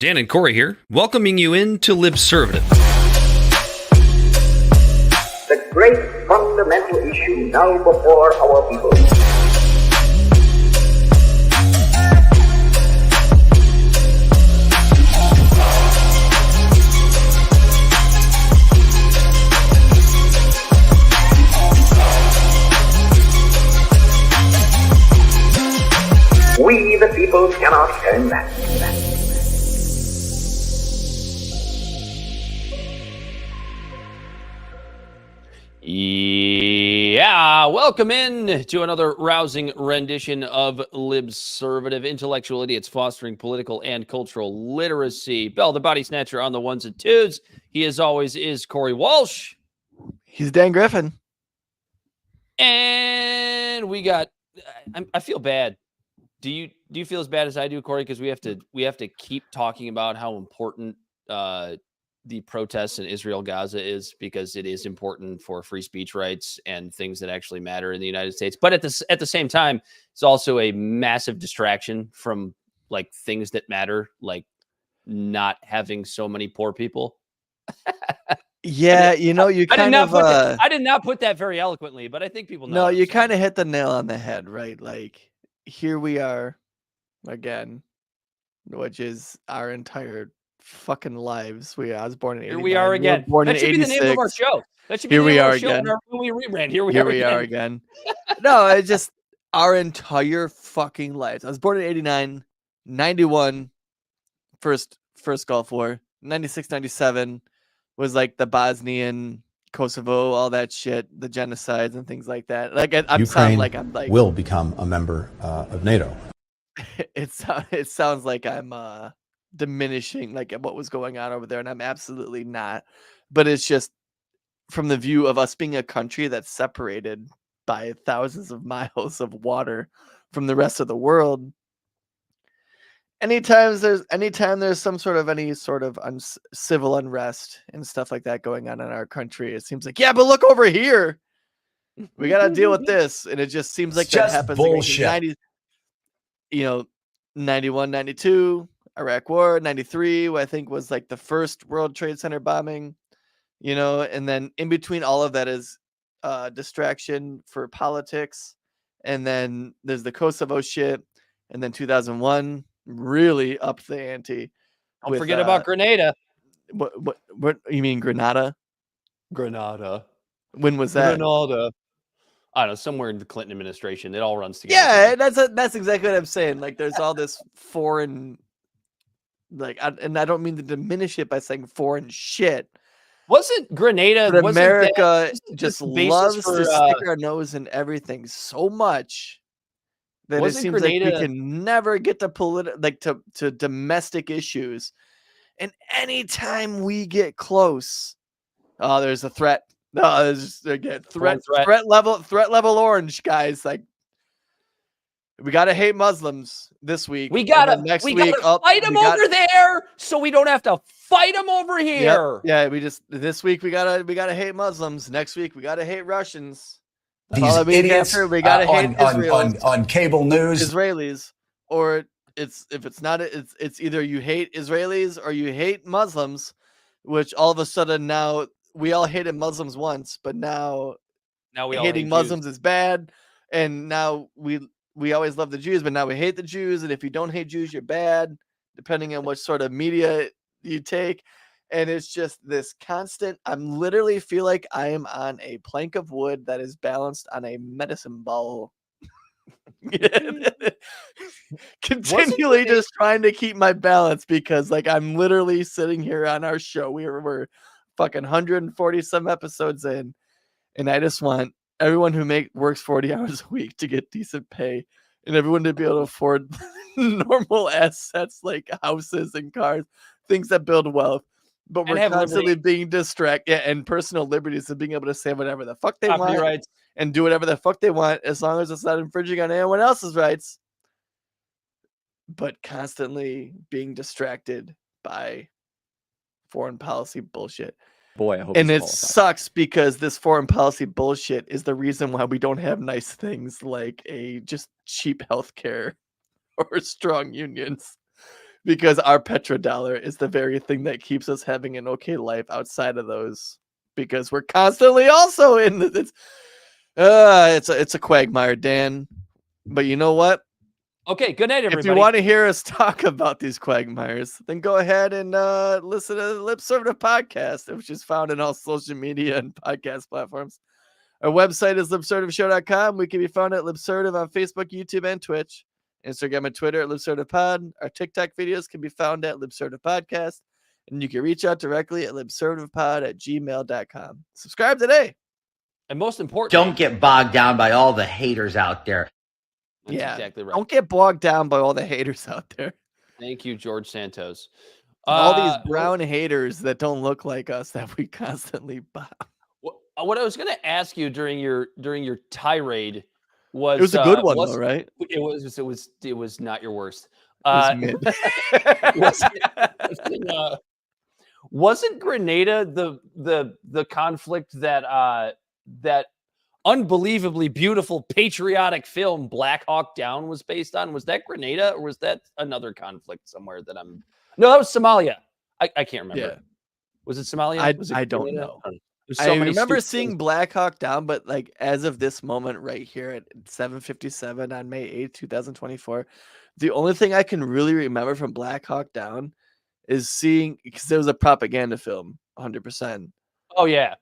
Dan and Corey here, welcoming you in to Libservative. The great fundamental issue now before our people. We, the people, cannot turn back. Yeah, welcome in to another rousing rendition of Libservative, intellectual idiots fostering political and cultural literacy. Bell, the Bodysnatcher on the ones and twos. He, as always, is Corey Walsh. He's Dan Griffin. And we got, I feel bad. Do you feel as bad as I do, Corey? Because we have to keep talking about how important the protests in Israel, Gaza is, because it is important for free speech rights and things that actually matter in the United States. But at the same time, it's also a massive distraction from like things that matter, like not having so many poor people. Yeah, you know, you kind of I did not put that very eloquently, but I think people know. No, you kind of hit the nail on the head, right? Like, here we are again, which is our entire fucking lives. I was born in 89. Here we are again. That should be the name of our show. That should be the name of our show when we rebrand. Here we are again. No, it's just our entire fucking lives. I was born in 89, 91, first Gulf War, 96, 97 was like the Bosnian, Kosovo, all that shit, the genocides and things like that. Like Ukraine will become a member of NATO. It sounds like I'm diminishing like what was going on over there, and I'm absolutely not. But it's just from the view of us being a country that's separated by thousands of miles of water from the rest of the world. Anytime there's some sort of any sort of civil unrest and stuff like that going on in our country, it seems like, yeah, but look over here, we got to deal with this, and it just seems like that happens. Bullshit. 90, 91, 92. Iraq War, 93, I think was like the first World Trade Center bombing, and then in between all of that is distraction for politics. And then there's the Kosovo shit. And then 2001 really upped the ante. Don't forget about Grenada. What you mean, Grenada? Grenada. When was that? Grenada. I don't know, somewhere in the Clinton administration. It all runs together. Yeah, that's exactly what I'm saying. Like, there's all this foreign, and I don't mean to diminish it by saying foreign shit. Wasn't Grenada? But America just loves to stick our nose in everything so much that it seems like we can never get to to domestic issues. And anytime we get close, there's a threat. No, there's again threat level orange, guys. Like, we gotta hate Muslims this week. We gotta fight them over there, so we don't have to fight them over here. Yep. Yeah, this week we gotta hate Muslims. Next week we gotta hate Russians. These idiots we gotta hate on cable news. Israelis, or it's either you hate Israelis or you hate Muslims, which all of a sudden now we all hated Muslims once, but now we all hating Muslims is bad, and now we always love the Jews, but now we hate the Jews. And if you don't hate Jews, you're bad, depending on what sort of media you take. And it's just this constant, I'm literally feel like I am on a plank of wood that is balanced on a medicine ball. Continually just trying to keep my balance, because like I'm literally sitting here on our show. We're fucking 140 some episodes in, and I just want everyone who works 40 hours a week to get decent pay, and everyone to be able to afford normal assets like houses and cars, things that build wealth. But we're constantly being distracted, and personal liberties of being able to say whatever the fuck they want and do whatever the fuck they want, as long as it's not infringing on anyone else's rights. But constantly being distracted by foreign policy bullshit. Boy, I hope. And it sucks, because this foreign policy bullshit is the reason why we don't have nice things like a just cheap healthcare or strong unions. because our petrodollar is the very thing that keeps us having an okay life outside of those, because we're constantly also in it's a quagmire, Dan. But you know what? Okay, good night, everybody. If you want to hear us talk about these quagmires, then go ahead and listen to the Lip Servitive podcast, which is found in all social media and podcast platforms. Our website is lipservativeshow.com. We can be found at Lipservative on Facebook, YouTube, and Twitch. Instagram and Twitter at LipServativePod. Our TikTok videos can be found at Lipservative Podcast. And you can reach out directly at lipservativepod@gmail.com. Subscribe today. And most importantly, Don't get bogged down by all the haters out there. that's exactly right. Don't get bogged down by all the haters out there. Thank you, George Santos. All these brown haters that don't look like us that we constantly bomb. What I was going to ask you during your tirade was, it was a good one, though, right? It was not your worst. Wasn't Grenada the conflict that that unbelievably beautiful patriotic film Black Hawk Down was based on? Was that Grenada, or was that another conflict somewhere that No, that was Somalia. I can't remember. Yeah. Was it Somalia? I don't know. I remember seeing Black Hawk Down, but like as of this moment right here at 7:57 on May 8th, 2024, the only thing I can really remember from Black Hawk Down is seeing, because there was a propaganda film, 100%. Oh yeah.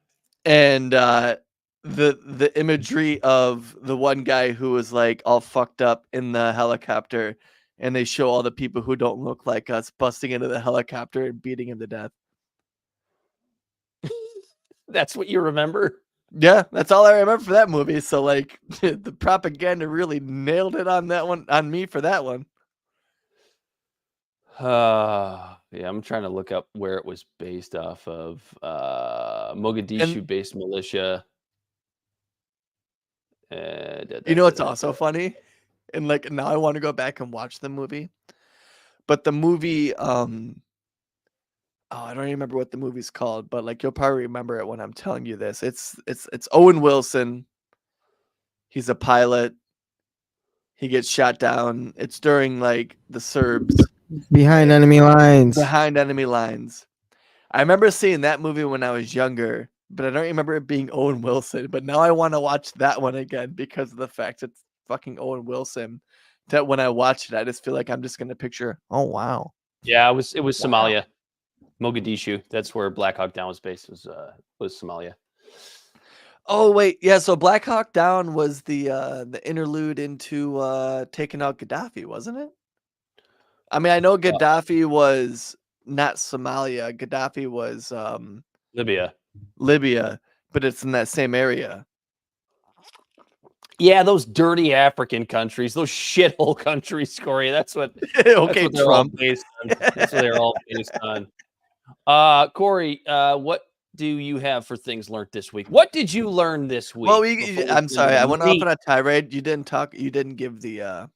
And the imagery of the one guy who was like all fucked up in the helicopter, and they show all the people who don't look like us busting into the helicopter and beating him to death. That's what you remember? Yeah, that's all I remember for that movie. So like the propaganda really nailed it on that one, on me for that one. Yeah, I'm trying to look up where it was based off of. Mogadishu-based militia. You know what's also funny? And like now I want to go back and watch the movie. But the movie, I don't even remember what the movie's called, but like you'll probably remember it when I'm telling you this. It's Owen Wilson. He's a pilot. He gets shot down. It's during like the Serbs. Behind enemy lines. Behind enemy lines. I remember seeing that movie when I was younger, but I don't remember it being Owen Wilson. But now I want to watch that one again because of the fact it's fucking Owen Wilson. That when I watch it, I just feel like I'm just gonna picture, oh wow. Yeah, it was Somalia. Mogadishu. That's where Black Hawk Down was based. Was Somalia. Oh wait, yeah. So Black Hawk Down was the interlude into taking out Gaddafi, wasn't it? I mean, I know Gaddafi was not Somalia. Gaddafi was Libya, but it's in that same area. Yeah, those dirty African countries, those shithole countries, Corey. That's what. Okay, that's what Trump. Based on. That's what they're all based on. Corey, what do you have for things learned this week? What did you learn this week? Well, I'm sorry, I went off on a tirade. You didn't give the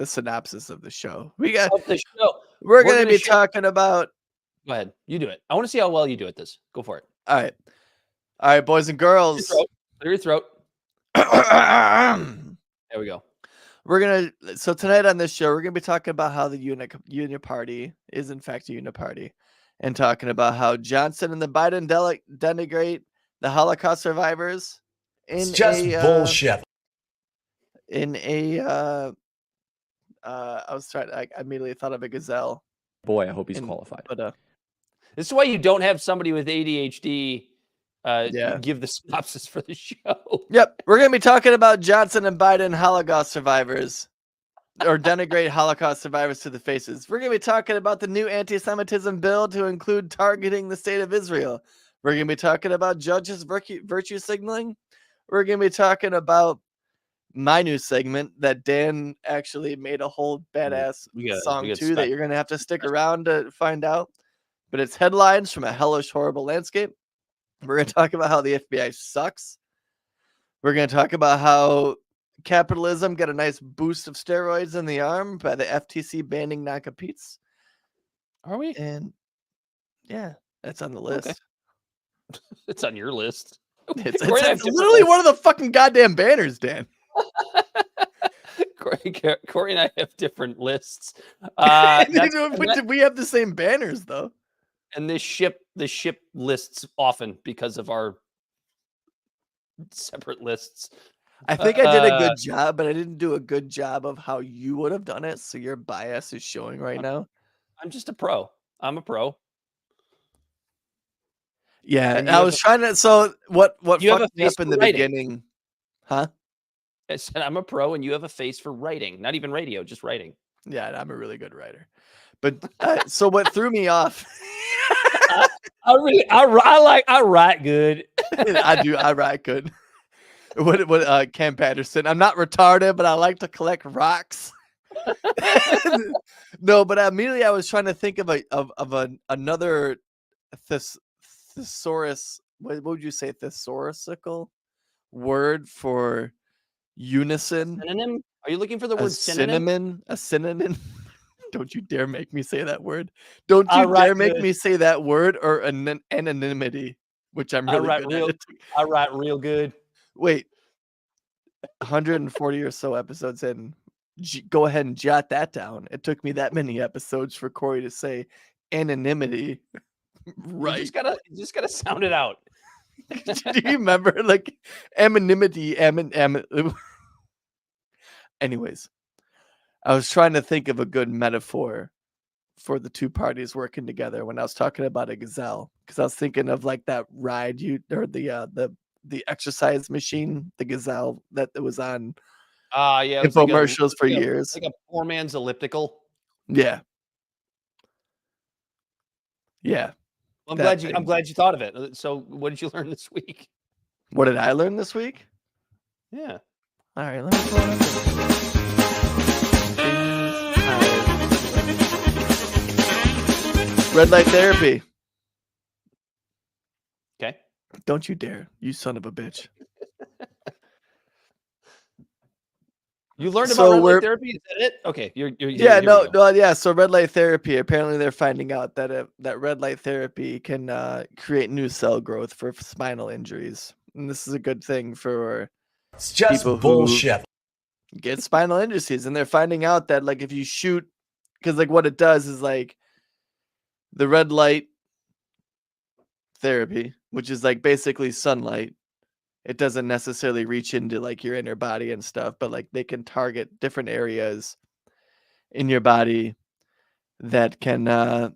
synopsis of the show. We're going to be talking about. Go ahead, you do it. I want to see how well you do at this. Go for it. All right, boys and girls. Clear your throat. There we go. So tonight on this show, we're gonna be talking about how the Uniparty is in fact a uniparty, and talking about how Johnson and the Biden denigrate the Holocaust survivors. It's just bullshit. I immediately thought of a gazelle. Boy, I hope he's qualified. But this is why you don't have somebody with ADHD. Yeah. Give the synopsis for the show. Yep. We're going to be talking about Johnson and Biden Holocaust survivors, or denigrate Holocaust survivors to the faces. We're going to be talking about the new anti-Semitism bill to include targeting the state of Israel. We're going to be talking about judges virtue signaling. We're going to be talking about my new segment that Dan actually made a whole badass song to that you're going to have to stick around to find out. But it's headlines from a hellish, horrible landscape. We're going to talk about how the FBI sucks. We're going to talk about how capitalism got a nice boost of steroids in the arm by the FTC banning non-competes. Are we? And yeah, that's on the list. Okay. It's on your list. It's literally one of the fucking goddamn banners, Dan. Corey and I have different lists. Did we have the same banners though? And the ship lists often because of our separate lists. I think I did a good job, but I didn't do a good job of how you would have done it. So your bias is showing right now. I'm just a pro. I'm a pro. Yeah, I was trying to. So what fucked me up in the beginning? Huh? I said I'm a pro, and you have a face for writing, not even radio, just writing. Yeah, I'm a really good writer. But so what threw me off? I write good. I write good. What Cam Patterson? I'm not retarded, but I like to collect rocks. No, but immediately I was trying to think of another thesaurus. What would you say? Thesaurisical word for unison? Synonym? Are you looking for the word synonym? A synonym? Don't you dare make me say that word. Don't you dare make me say that word or anonymity, which I'm really good at. I write real good. Wait, 140 or so episodes in. Go ahead and jot that down. It took me that many episodes for Corey to say anonymity. Right. You just gotta sound it out. Do you remember like anonymity? Anyways, I was trying to think of a good metaphor for the two parties working together when I was talking about a gazelle, because I was thinking of like that ride the exercise machine, the gazelle that was on infomercials for years. Like a poor man's elliptical. Yeah. Yeah. Well, I'm glad you thought of it. So what did you learn this week? What did I learn this week? Yeah. All right, let me pull it up. Red light therapy. Okay. Don't you dare, you son of a bitch. You learned about red light therapy? Is that it? Okay. Yeah. So red light therapy. Apparently, they're finding out that that red light therapy can create new cell growth for spinal injuries, and this is a good thing for It's just people bullshit. who get spinal injuries. And they're finding out that like if you shoot, because like what it does is like the red light therapy, which is like basically sunlight. It doesn't necessarily reach into like your inner body and stuff, but like they can target different areas in your body that can I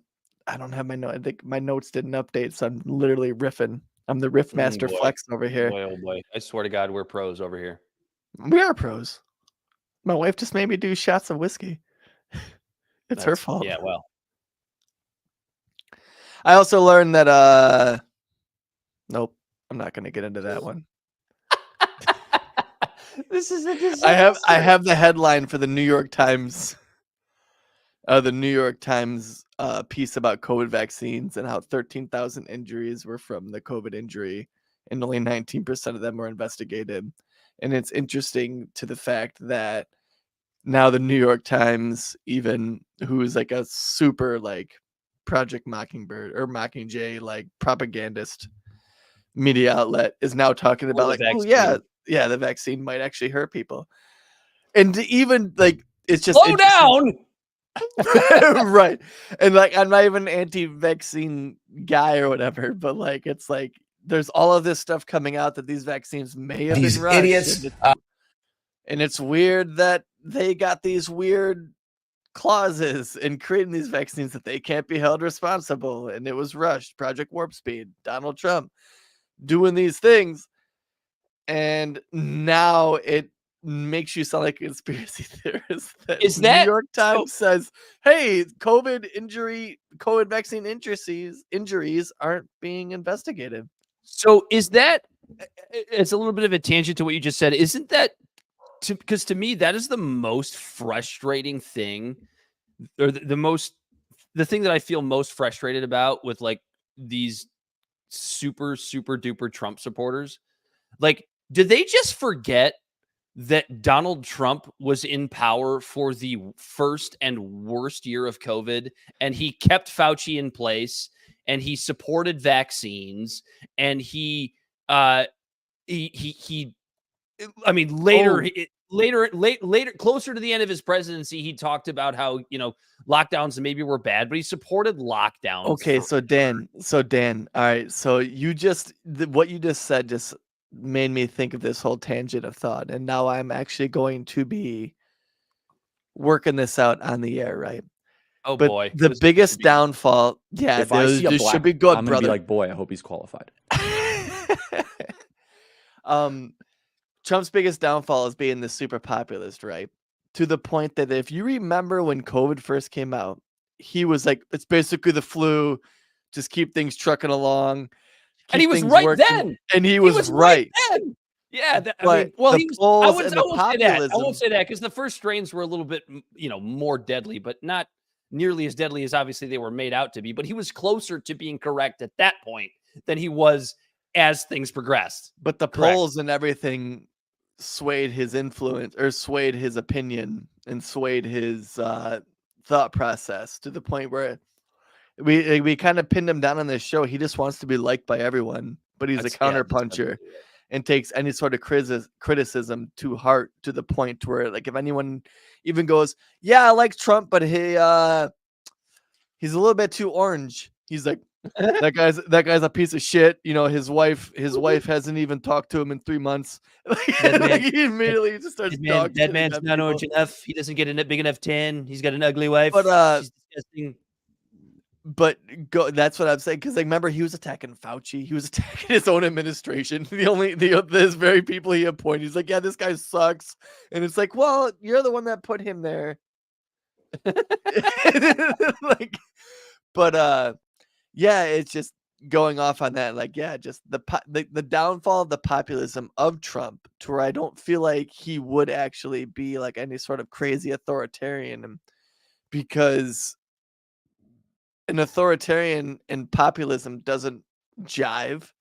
don't have my note. I think my notes didn't update, so I'm literally riffing. I'm the riff master flex over here. Boy, oh boy. I swear to God, we're pros over here. We are pros. My wife just made me do shots of whiskey. That's her fault. Yeah, well. I also learned that nope, I'm not gonna get into that one. This is a disaster. I have the headline for the New York Times. The New York Times piece about COVID vaccines and how 13,000 injuries were from the COVID injury, and only 19% of them were investigated. And it's interesting to the fact that now the New York Times, even who is like a super like Project Mockingbird or Mockingjay like propagandist media outlet, is now talking about like, oh yeah, the vaccine might actually hurt people. And to even like, it's just slow down. Right. And like, I'm not even an anti-vaccine guy or whatever, but like, it's like, there's all of this stuff coming out that these vaccines may have been rushed. Idiots. And it's weird that they got these weird clauses in creating these vaccines that they can't be held responsible. And it was rushed. Project Warp Speed, Donald Trump doing these things. And now it makes you sound like a conspiracy theorist. New York Times says, hey, COVID vaccine injuries aren't being investigated. So is that, it's a little bit of a tangent to what you just said. Isn't that, because to me, that is the most frustrating thing, or the thing that I feel most frustrated about with like these super, super duper Trump supporters. Like, did they just forget that Donald Trump was in power for the first and worst year of COVID, and he kept Fauci in place, and he supported vaccines, and later later, closer to the end of his presidency, he talked about how, lockdowns maybe were bad, but he supported lockdowns. Okay, so Dan, all right, so what you just said just made me think of this whole tangent of thought, and now I'm actually going to be working this out on the air, right? Oh But boy, the biggest downfall, If I see a this black, should be good, I'm gonna brother. be like, boy, I hope he's qualified. Trump's biggest downfall is being the super populist, right? To the point that if you remember when COVID first came out, he was like, it's basically the flu, just keep things trucking along. And he was things right working. then. And he was right. Then. Yeah, I But mean, well, the he was. polls I and the won't say that. I populism- won't say that because the first strains were a little bit, more deadly, but not nearly as deadly as obviously they were made out to be. But he was closer to being correct at that point than he was as things progressed. But the Correct. polls and everything swayed his influence or swayed his opinion and swayed his thought process to the point where we kind of pinned him down on this show. He just wants to be liked by everyone, but he's a counterpuncher and takes any sort of criticism to heart, to the point where, like, if anyone even goes, yeah, I like Trump, but he's a little bit too orange, he's like, that guy's a piece of shit. His wife hasn't even talked to him in 3 months. He immediately just starts dog That shitting man's on not people. orange enough. He doesn't get a big enough tan. He's got an ugly wife. But she's disgusting. That's what I'm saying, because remember, he was attacking Fauci, he was attacking his own administration, this very people he appointed. He's like, yeah, this guy sucks, and it's like, well, you're the one that put him there. Yeah, it's just going off on that, like, yeah, just the downfall of the populism of Trump, to where I don't feel like he would actually be like any sort of crazy authoritarian, because an authoritarian and populism doesn't jive.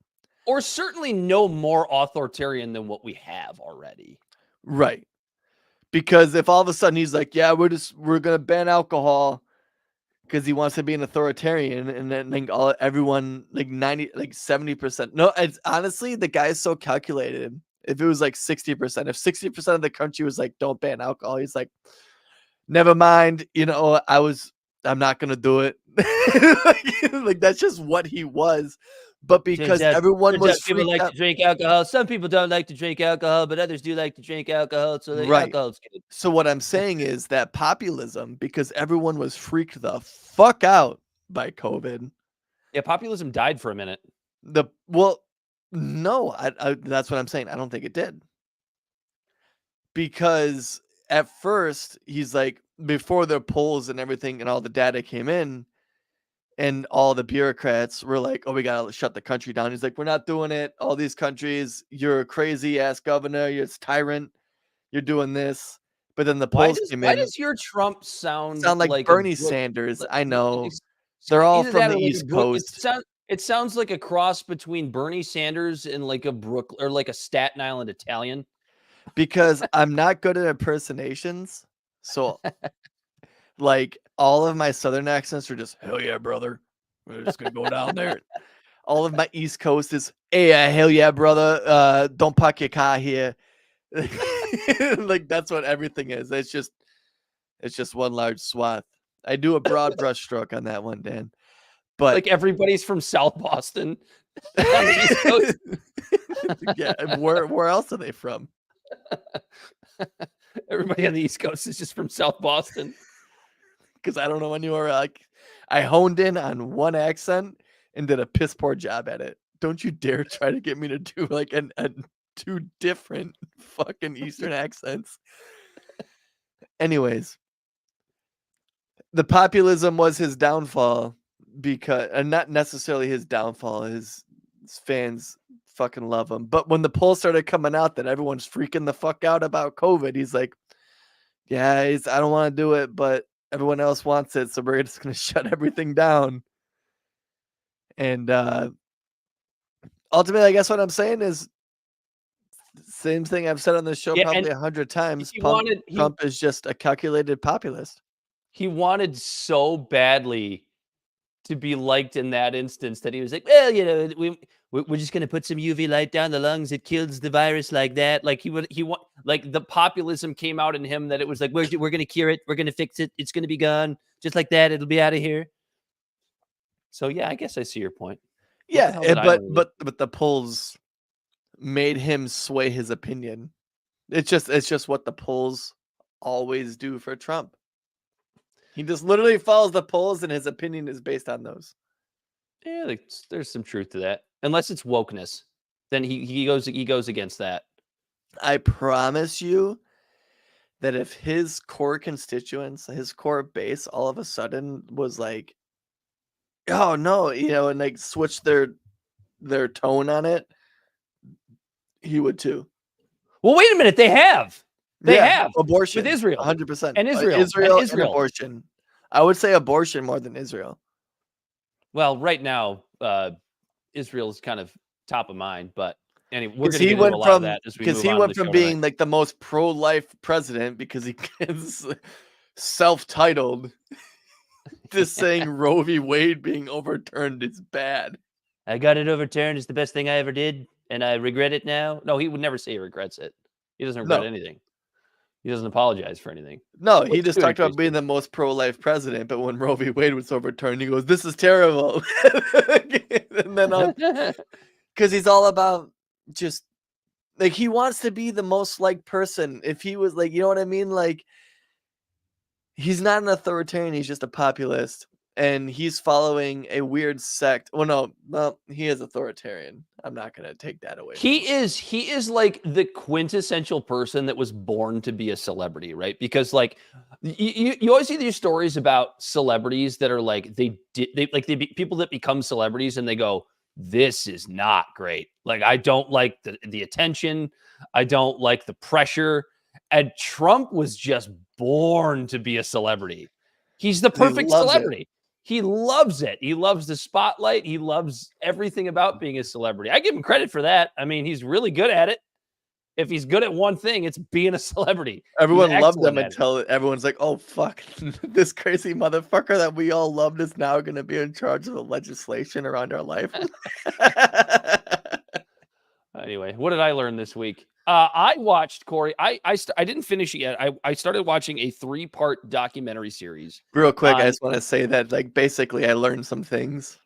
Or certainly no more authoritarian than what we have already. Right. Because if all of a sudden he's like, yeah, we're going to ban alcohol because he wants to be an authoritarian, and then everyone, like 70%. No, it's honestly, the guy's so calculated. If it was like 60%, if 60% of the country was like, don't ban alcohol, he's like, never mind, I'm not going to do it. like that's just what he was. But because everyone was people like to drink alcohol. Some people don't like to drink alcohol, but others do like to drink alcohol. So alcohol's good. So what I'm saying is that populism, because everyone was freaked the fuck out by COVID. Yeah, populism died for a minute. No, that's what I'm saying. I don't think it did. Because at first he's like, before the polls and everything and all the data came in, and all the bureaucrats were like, oh, we got to shut the country down. He's like, we're not doing it. All these countries, you're a crazy ass governor. You're a tyrant. You're doing this. But then the polls came in. Why does your Trump sound like Bernie Sanders? I know. They're all from the East Coast. It sounds like a cross between Bernie Sanders and like a Brooklyn or like a Staten Island Italian. Because I'm not good at impersonations. So like all of my Southern accents are just, hell yeah, brother. We're just going to go down there. All of my East Coast is, hey, hell yeah, brother. Don't park your car here. Like that's what everything is. It's just one large swath. I do a broad brush stroke on that one, Dan. But like everybody's from South Boston on the East Coast. Yeah, where else are they from? Everybody on the East Coast is just from South Boston. Because I don't know anywhere. Like, I honed in on one accent and did a piss poor job at it. Don't you dare try to get me to do like two different fucking Eastern accents. Anyways, the populism was his downfall, and not necessarily his downfall. His fans fucking love him. But when the polls started coming out that everyone's freaking the fuck out about COVID, he's like, yeah, I don't want to do it, but everyone else wants it, so we're just going to shut everything down. And ultimately, I guess what I'm saying is same thing I've said on this show probably 100 times. Trump is just a calculated populist. He wanted so badly to be liked in that instance that he was like, well, we're just going to put some UV light down the lungs. It kills the virus like that. Like like the populism came out in him that it was like, we're going to cure it. We're going to fix it. It's going to be gone just like that. It'll be out of here. So, yeah, I guess I see your point. Yeah. But the polls made him sway his opinion. It's just what the polls always do for Trump. He just literally follows the polls, and his opinion is based on those. Yeah, there's some truth to that. Unless it's wokeness, then he goes against that. I promise you that if his core constituents, his core base, all of a sudden was like, "Oh no," and like switch their tone on it, he would too. Well, wait a minute. They have. They have abortion with Israel, 100%, and Israel, and abortion. I would say abortion more than Israel. Well, right now, Israel is kind of top of mind, but anyway, we're going to get into a lot of that as we move on. Because he went from being like the most pro-life president because he is self-titled to saying Roe v. Wade being overturned is bad. I got it overturned. It's the best thing I ever did, and I regret it now. No, he would never say he regrets it. He doesn't regret anything. He doesn't apologize for anything. No, he just talked about being the most pro-life president, but when Roe v. Wade was overturned, he goes, "This is terrible." And then, because he's all about just like he wants to be the most liked person. If he was like, you know what I mean? Like, he's not an authoritarian. He's just a populist, and he's following a weird sect. Well, no, he is authoritarian. I'm not gonna take that away. He is like the quintessential person that was born to be a celebrity, right? Because like you always see these stories about celebrities that are like people that become celebrities and they go, this is not great. Like, I don't like the attention. I don't like the pressure. And Trump was just born to be a celebrity. He's the perfect celebrity. He loves it. He loves the spotlight. He loves everything about being a celebrity. I give him credit for that. I mean, he's really good at it. If he's good at one thing, it's being a celebrity. Everyone loved him until everyone's like, oh, fuck. This crazy motherfucker that we all loved is now going to be in charge of the legislation around our life. Anyway, what did I learn this week? I watched, Corey. I didn't finish it yet. I started watching a 3-part documentary series. Real quick, I just want to say that, like, basically, I learned some things.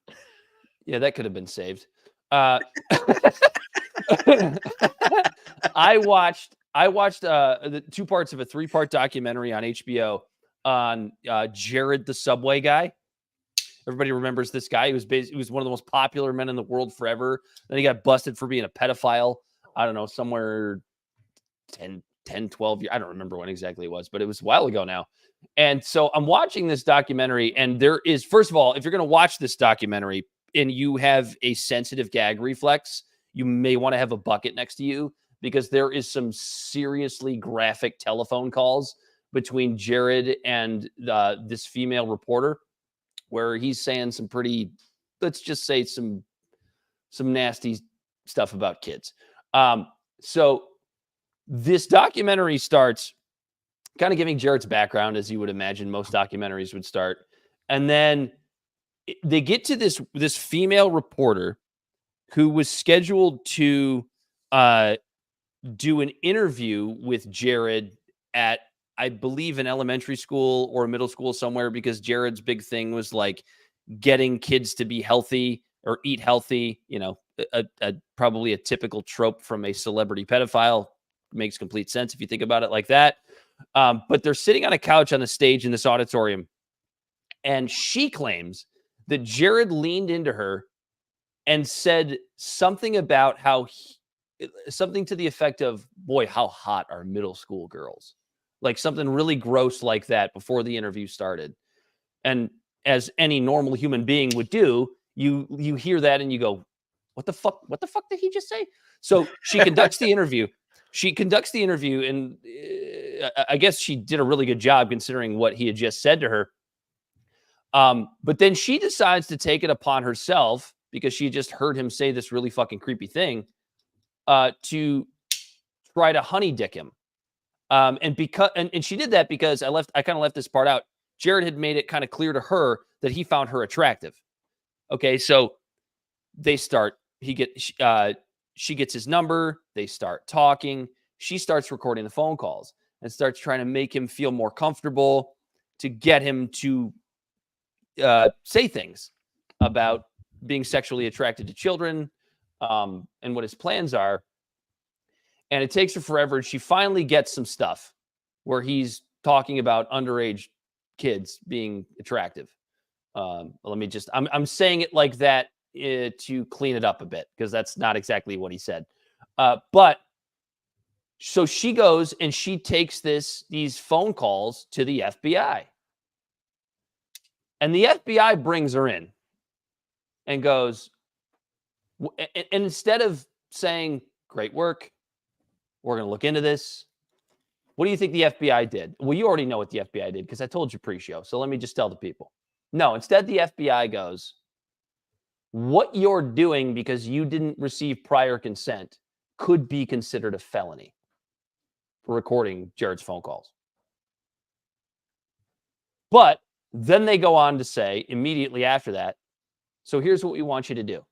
Yeah, that could have been saved. I watched the 2 parts of a 3-part documentary on HBO on Jared the Subway guy. Everybody remembers this guy. He was one of the most popular men in the world forever. Then he got busted for being a pedophile. I don't know, somewhere 10, 12 years. I don't remember when exactly it was, but it was a while ago now. And so I'm watching this documentary, and there is, first of all, if you're going to watch this documentary and you have a sensitive gag reflex, you may want to have a bucket next to you, because there is some seriously graphic telephone calls between Jared and this female reporter, where he's saying some pretty, let's just say some nasty stuff about kids. So this documentary starts kind of giving Jared's background, as you would imagine most documentaries would start. And then they get to this female reporter who was scheduled to do an interview with Jared at, I believe, an elementary school or a middle school somewhere, because Jared's big thing was like getting kids to be healthy or eat healthy, probably a typical trope from a celebrity pedophile. Makes complete sense if you think about it like that. But they're sitting on a couch on a stage in this auditorium, and she claims that Jared leaned into her and said something about something to the effect of, boy, how hot are middle school girls? Like something really gross like that before the interview started. And as any normal human being would do, you hear that and you go, what the fuck did he just say? So she conducts the interview. And I guess she did a really good job considering what he had just said to her. But then she decides to take it upon herself, because she just heard him say this really fucking creepy thing, to try to honey dick him. And she did that because I kind of left this part out. Jared had made it kind of clear to her that he found her attractive. Okay, so they start. She gets his number. They start talking. She starts recording the phone calls and starts trying to make him feel more comfortable to get him to say things about being sexually attracted to children and what his plans are. And it takes her forever. And she finally gets some stuff where he's talking about underage kids being attractive. I'm saying it like that to clean it up a bit, because that's not exactly what he said. But so she goes and she takes these phone calls to the FBI. And the FBI brings her in and goes, and instead of saying, great work, we're going to look into this, what do you think the FBI did? Well, you already know what the FBI did because I told you pre-show. So let me just tell the people. No, instead the FBI goes, what you're doing because you didn't receive prior consent could be considered a felony for recording Jared's phone calls. But then they go on to say immediately after that, so here's what we want you to do.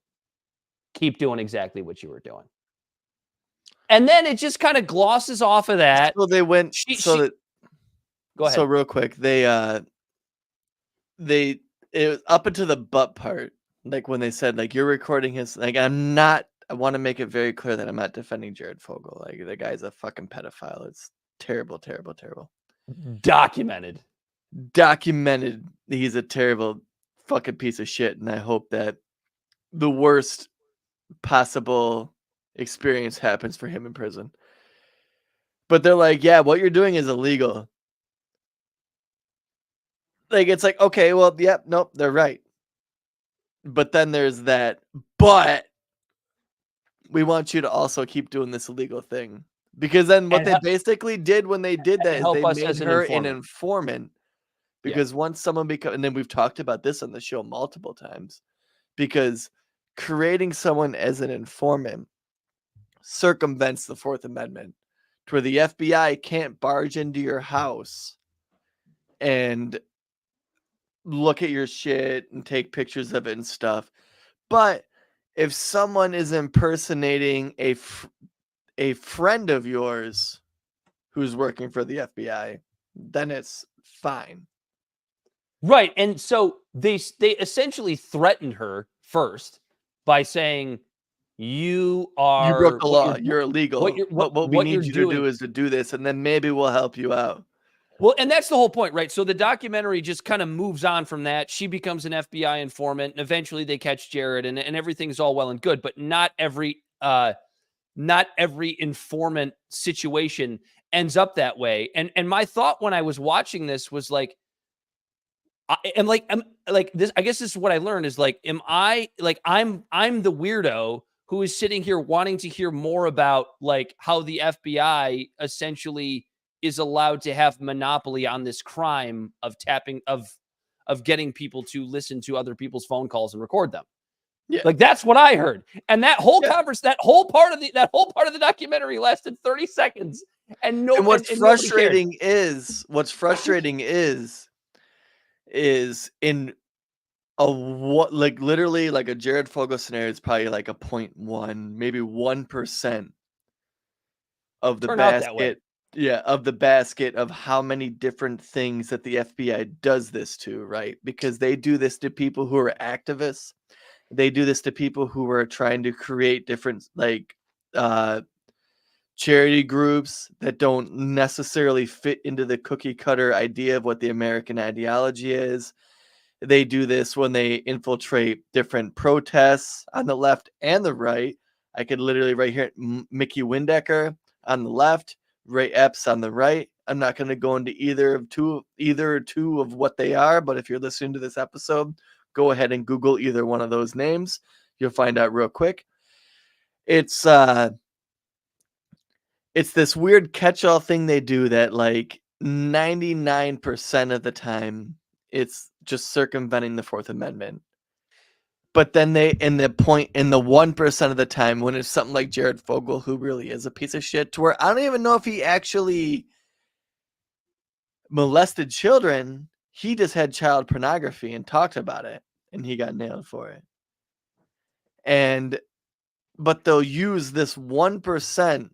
Keep doing exactly what you were doing. And then it just kind of glosses off of that. So they went. Go ahead. So real quick, it was up into the butt part, like when they said, like, you're recording his. Like, I want to make it very clear that I'm not defending Jared Fogle. Like, the guy's a fucking pedophile. It's terrible, terrible, terrible. Documented. He's a terrible fucking piece of shit, and I hope that the worst possible experience happens for him in prison. But they're like, yeah, what you're doing is illegal. Like, it's like, okay, well, yep, nope, they're right. But then there's that, but we want you to also keep doing this illegal thing. Because then what they basically did when they did that is they made her an informant. Because once someone becomes, and then we've talked about this on the show multiple times, because creating someone as an informant circumvents the Fourth Amendment, to where the FBI can't barge into your house and look at your shit and take pictures of it and stuff. But if someone is impersonating a friend of yours who's working for the FBI, then it's fine. Right. And so they essentially threatened her first by saying, you broke the law. You're illegal. What we need you to do is to do this, and then maybe we'll help you out. Well, and that's the whole point, right? So the documentary just kind of moves on from that. She becomes an FBI informant, and eventually they catch Jared, and everything's all well and good. But not every informant situation ends up that way. And my thought when I was watching this was like, I'm like this. I guess this is what I learned is like, I'm the weirdo who is sitting here wanting to hear more about like how the FBI essentially is allowed to have monopoly on this crime of getting people to listen to other people's phone calls and record them. Yeah. Like that's what I heard. And that whole that whole part of the documentary lasted 30 seconds. And what's frustrating is in literally like a Jared Fogle scenario, it's probably like a 0.1, maybe 1% of the basket. Yeah, of the basket of how many different things that the FBI does this to, right? Because they do this to people who are activists. They do this to people who are trying to create different charity groups that don't necessarily fit into the cookie cutter idea of what the American ideology is. They do this when they infiltrate different protests on the left and the right. I could literally right here, Mickey Windecker on the left, Ray Epps on the right. I'm not going to go into either or two of what they are, but if you're listening to this episode, go ahead and Google either one of those names. You'll find out real quick. It's this weird catch-all thing they do that like 99% of the time it's just circumventing the Fourth Amendment. But then in the 1% of the time when it's something like Jared Fogle, who really is a piece of shit, to where I don't even know if he actually molested children. He just had child pornography and talked about it. and he got nailed for it. But they'll use this 1%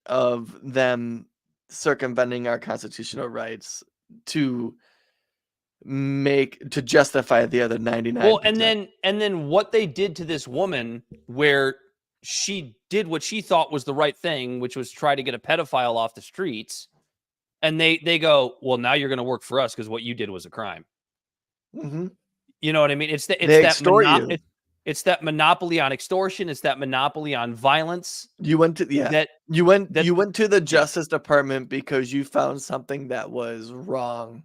of them circumventing our constitutional rights to justify the other 99%. Well, and then what they did to this woman, where she did what she thought was the right thing, which was try to get a pedophile off the streets, and they go, well, now you're going to work for us because what you did was a crime. Mm-hmm. You know what I mean? It's that monopoly on extortion. It's that monopoly on violence. You went to you went to the Justice Department because you found something that was wrong,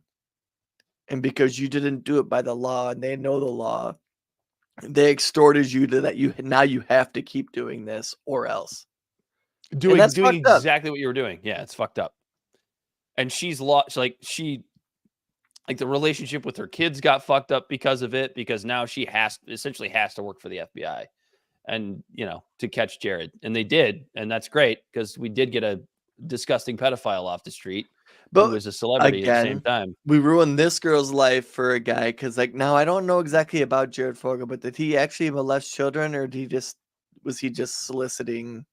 and because you didn't do it by the law, and they know the law, they extorted you to that. You have to keep doing this or else. Doing exactly what you were doing. Yeah, it's fucked up. And she's lost. Like the relationship with her kids got fucked up because of it, because now she essentially has to work for the FBI and, to catch Jared. And they did. And that's great because we did get a disgusting pedophile off the street, but who was a celebrity at the same time. We ruined this girl's life for a guy because, now I don't know exactly about Jared Fogle, but did he actually molest children, or was he just soliciting?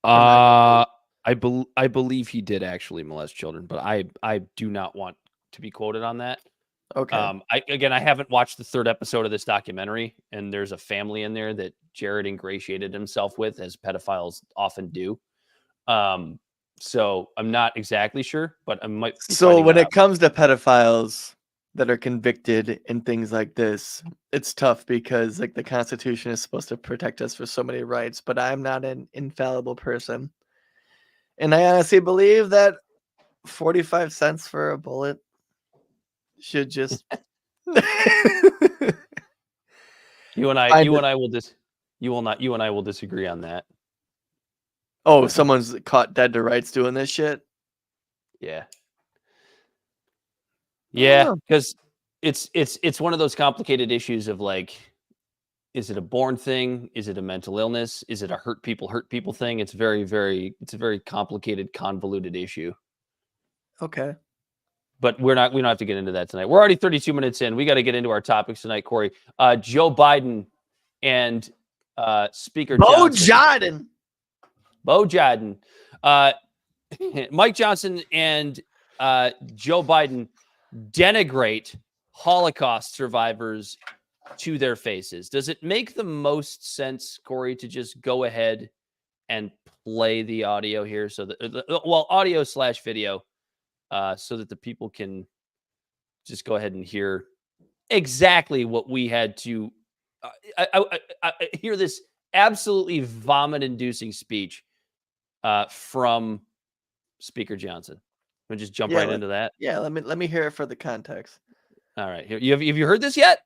I believe he did actually molest children, but I do not want to be quoted on that. Okay. I haven't watched the third episode of this documentary, and there's a family in there that Jared ingratiated himself with, as pedophiles often do. So I'm not exactly sure, but I might. So when it comes to pedophiles that are convicted and things like this, it's tough because the Constitution is supposed to protect us for so many rights, but I'm not an infallible person. And I honestly believe that 45 cents for a bullet should just you and I will disagree on that. Oh, someone's caught dead to rights doing this shit? Yeah. Yeah, because it's one of those complicated issues of is it a born thing? Is it a mental illness? Is it a hurt people thing? It's a very complicated, convoluted issue. Okay. But we don't have to get into that tonight. We're already 32 minutes in. We got to get into our topics tonight, Corey. Joe Biden and Speaker Bo Jodin. Mike Johnson and Joe Biden denigrate Holocaust survivors to their faces. Does it make the most sense, Corey, to just go ahead and play the audio here so that audio / video, so that the people can just go ahead and hear exactly what we had to I hear this absolutely vomit-inducing speech from Speaker Johnson. We'll just jump right into that. Yeah, let me hear it for the context. All right, have you heard this yet?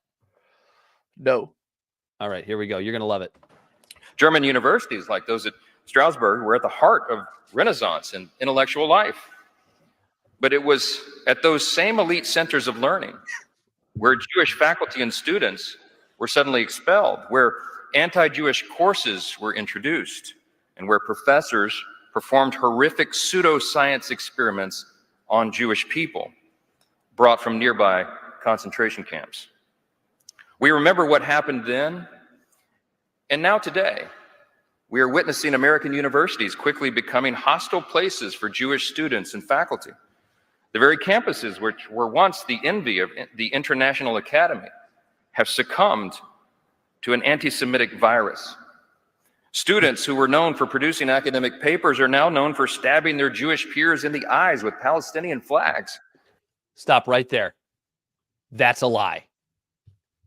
No. All right, here we go. You're gonna love it. German universities like those at Strasbourg were at the heart of Renaissance and intellectual life. But it was at those same elite centers of learning where Jewish faculty and students were suddenly expelled, where anti-Jewish courses were introduced, and where professors performed horrific pseudoscience experiments on Jewish people brought from nearby concentration camps. We remember what happened then, and now today, we are witnessing American universities quickly becoming hostile places for Jewish students and faculty. The very campuses which were once the envy of the International Academy have succumbed to an anti-Semitic virus. Students who were known for producing academic papers are now known for stabbing their Jewish peers in the eyes with Palestinian flags. Stop right there. That's a lie.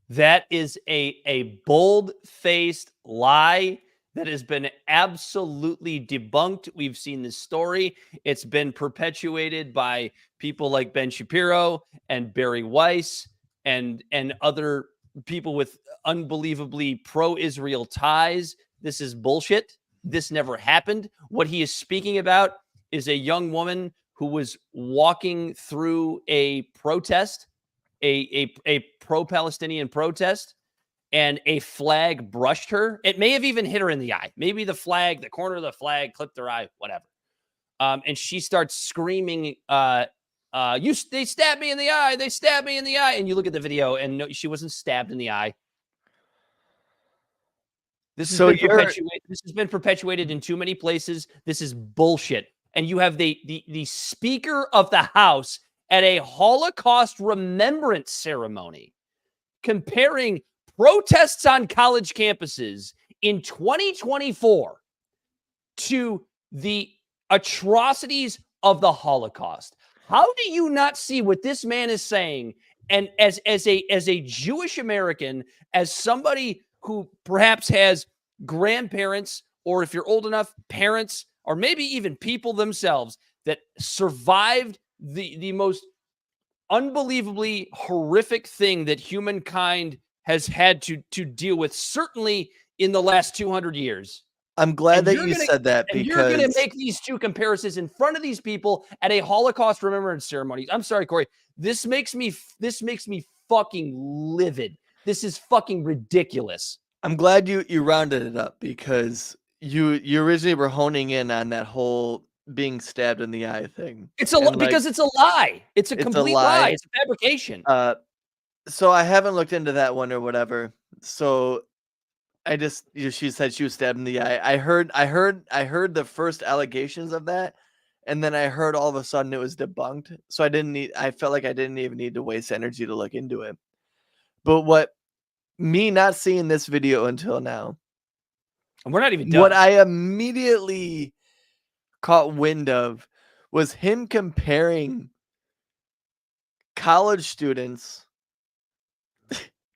That is a bold-faced lie that has been absolutely debunked. We've seen this story. It's been perpetuated by people like Ben Shapiro and Barry Weiss and other people with unbelievably pro-Israel ties. This is bullshit. This never happened. What he is speaking about is a young woman who was walking through a protest, a pro-Palestinian protest, and a flag brushed her. It may have even hit her in the eye. Maybe the corner of the flag clipped her eye, whatever. And she starts screaming They stabbed me in the eye. They stabbed me in the eye. And you look at the video, and no, she wasn't stabbed in the eye. This has been perpetuated in too many places. This is bullshit. And you have the Speaker of the House at a Holocaust remembrance ceremony comparing protests on college campuses in 2024 to the atrocities of the Holocaust. How do you not see what this man is saying? And as a Jewish American, as somebody who perhaps has grandparents, or if you're old enough, parents, or maybe even people themselves that survived the most unbelievably horrific thing that humankind has had to deal with, certainly in the last 200 years. I'm glad that you said that, because you're going to make these two comparisons in front of these people at a Holocaust remembrance ceremony. I'm sorry, Corey. This makes me fucking livid. This is fucking ridiculous. I'm glad you rounded it up, because you originally were honing in on that whole being stabbed in the eye thing. Because it's a lie. It's a complete lie. It's a fabrication. So I haven't looked into that one or whatever. So I just, she said she was stabbed in the eye. I heard the first allegations of that, and then I heard all of a sudden it was debunked. So I felt like I didn't even need to waste energy to look into it. But me not seeing this video until now, and we're not even done. What I immediately caught wind of was him comparing college students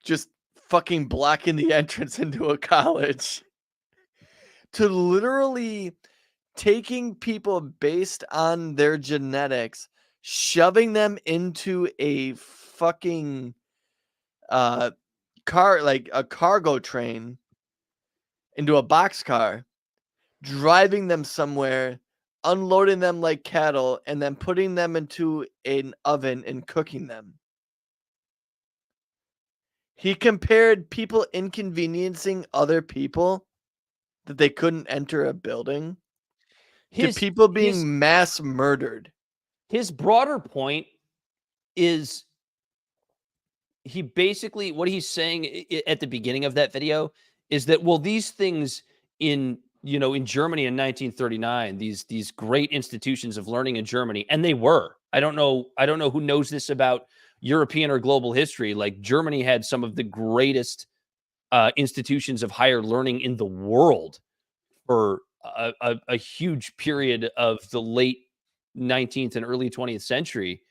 just fucking blocking the entrance into a college to literally taking people based on their genetics, shoving them into a fucking car, like a cargo train, into a boxcar, driving them somewhere, unloading them like cattle, and then putting them into an oven and cooking them. He compared people inconveniencing other people that they couldn't enter a building to people being mass murdered. His broader point is, he basically, what he's saying at the beginning of that video is that, well, these things in Germany in 1939, these great institutions of learning in Germany, and they were, I don't know who knows this about European or global history. Like, Germany had some of the greatest institutions of higher learning in the world for a huge period of the late 19th and early 20th century.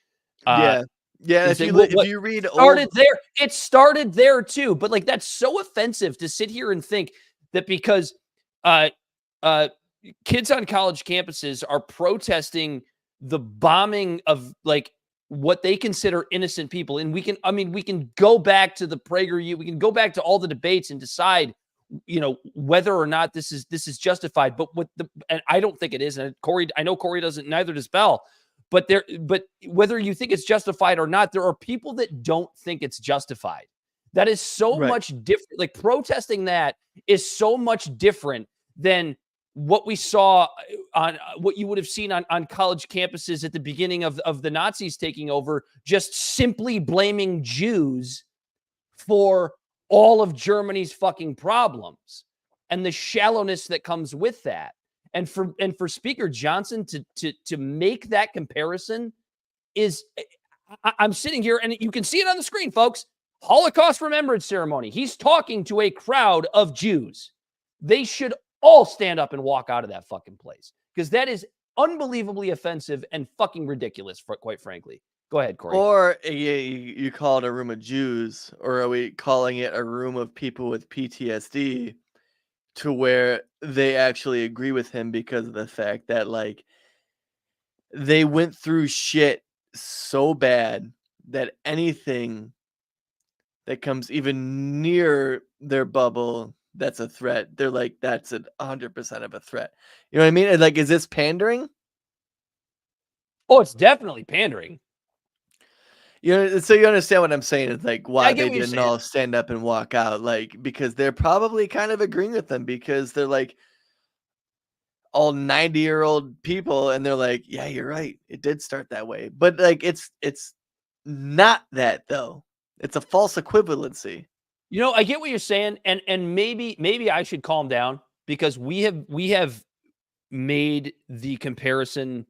Yeah. If you read, it started there too. But like, that's so offensive to sit here and think that because kids on college campuses are protesting the bombing of like what they consider innocent people. And we can go back to the PragerU, we can go back to all the debates and decide, whether or not this is justified. But and I don't think it is. And Corey, I know Corey doesn't, neither does Bell. But whether you think it's justified or not, there are people that don't think it's justified. That is so much different. Like, protesting that is so much different than what we saw on what you would have seen on college campuses at the beginning of the Nazis taking over, just simply blaming Jews for all of Germany's fucking problems and the shallowness that comes with that. And for Speaker Johnson to make that comparison is, I'm sitting here and you can see it on the screen, folks. Holocaust remembrance ceremony. He's talking to a crowd of Jews. They should all stand up and walk out of that fucking place, because that is unbelievably offensive and fucking ridiculous, quite frankly. Go ahead, Corey. Or you call it a room of Jews, or are we calling it a room of people with PTSD, to where they actually agree with him because of the fact that, like, they went through shit so bad that anything that comes even near their bubble that's a threat, they're like, that's 100% of a threat. You know what I mean? Like, is this pandering? Oh, it's definitely pandering. So you understand what I'm saying? It's like, why they didn't all stand up and walk out, like, because they're probably kind of agreeing with them, because they're like, all 90-year-old people, and they're like, yeah, you're right, it did start that way. But like it's not that though. It's a false equivalency. You know, I get what you're saying, and maybe I should calm down, because we have made the comparison,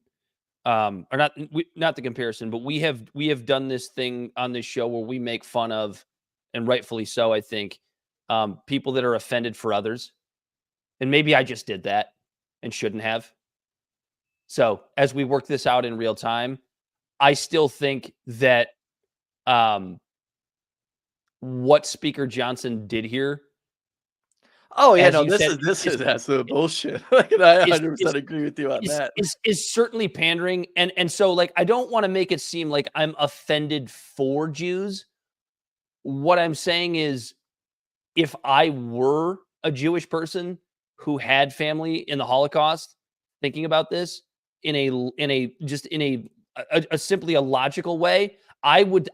or not the comparison, but we have done this thing on this show where we make fun of, and rightfully so, I think, people that are offended for others, and maybe I just did that and shouldn't have. So as we work this out in real time, I still think that what Speaker Johnson did here. Oh yeah, as no, you said, this is absolute bullshit. Like, and I 100% agree with you on that. Is certainly pandering, and so like I don't want to make it seem like I'm offended for Jews. What I'm saying is, if I were a Jewish person who had family in the Holocaust, thinking about this in a simply a logical way, I would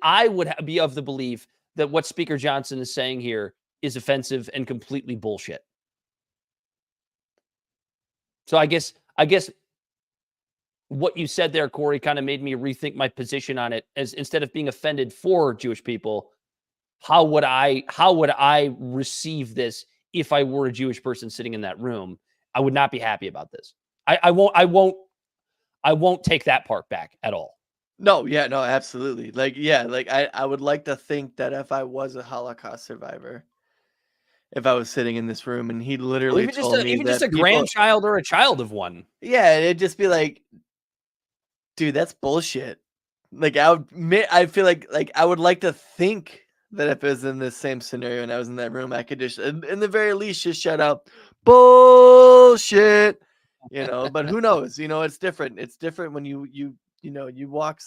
be of the belief that what Speaker Johnson is saying here is offensive and completely bullshit. So I guess what you said there, Corey, kind of made me rethink my position on it. As instead of being offended for Jewish people, how would I receive this if I were a Jewish person sitting in that room? I would not be happy about this. I won't take that part back at all. No, yeah, no, absolutely. Like, yeah, like I would like to think that if I was a Holocaust survivor, if I was sitting in this room and he literally told me even that just a people, grandchild or a child of one. yeah, it'd just be like, dude, that's bullshit. Like I feel like I would like to think that if it was in this same scenario and I was in that room, I could just, in the very least, just shout out bullshit, but who knows? It's different. It's different when you walk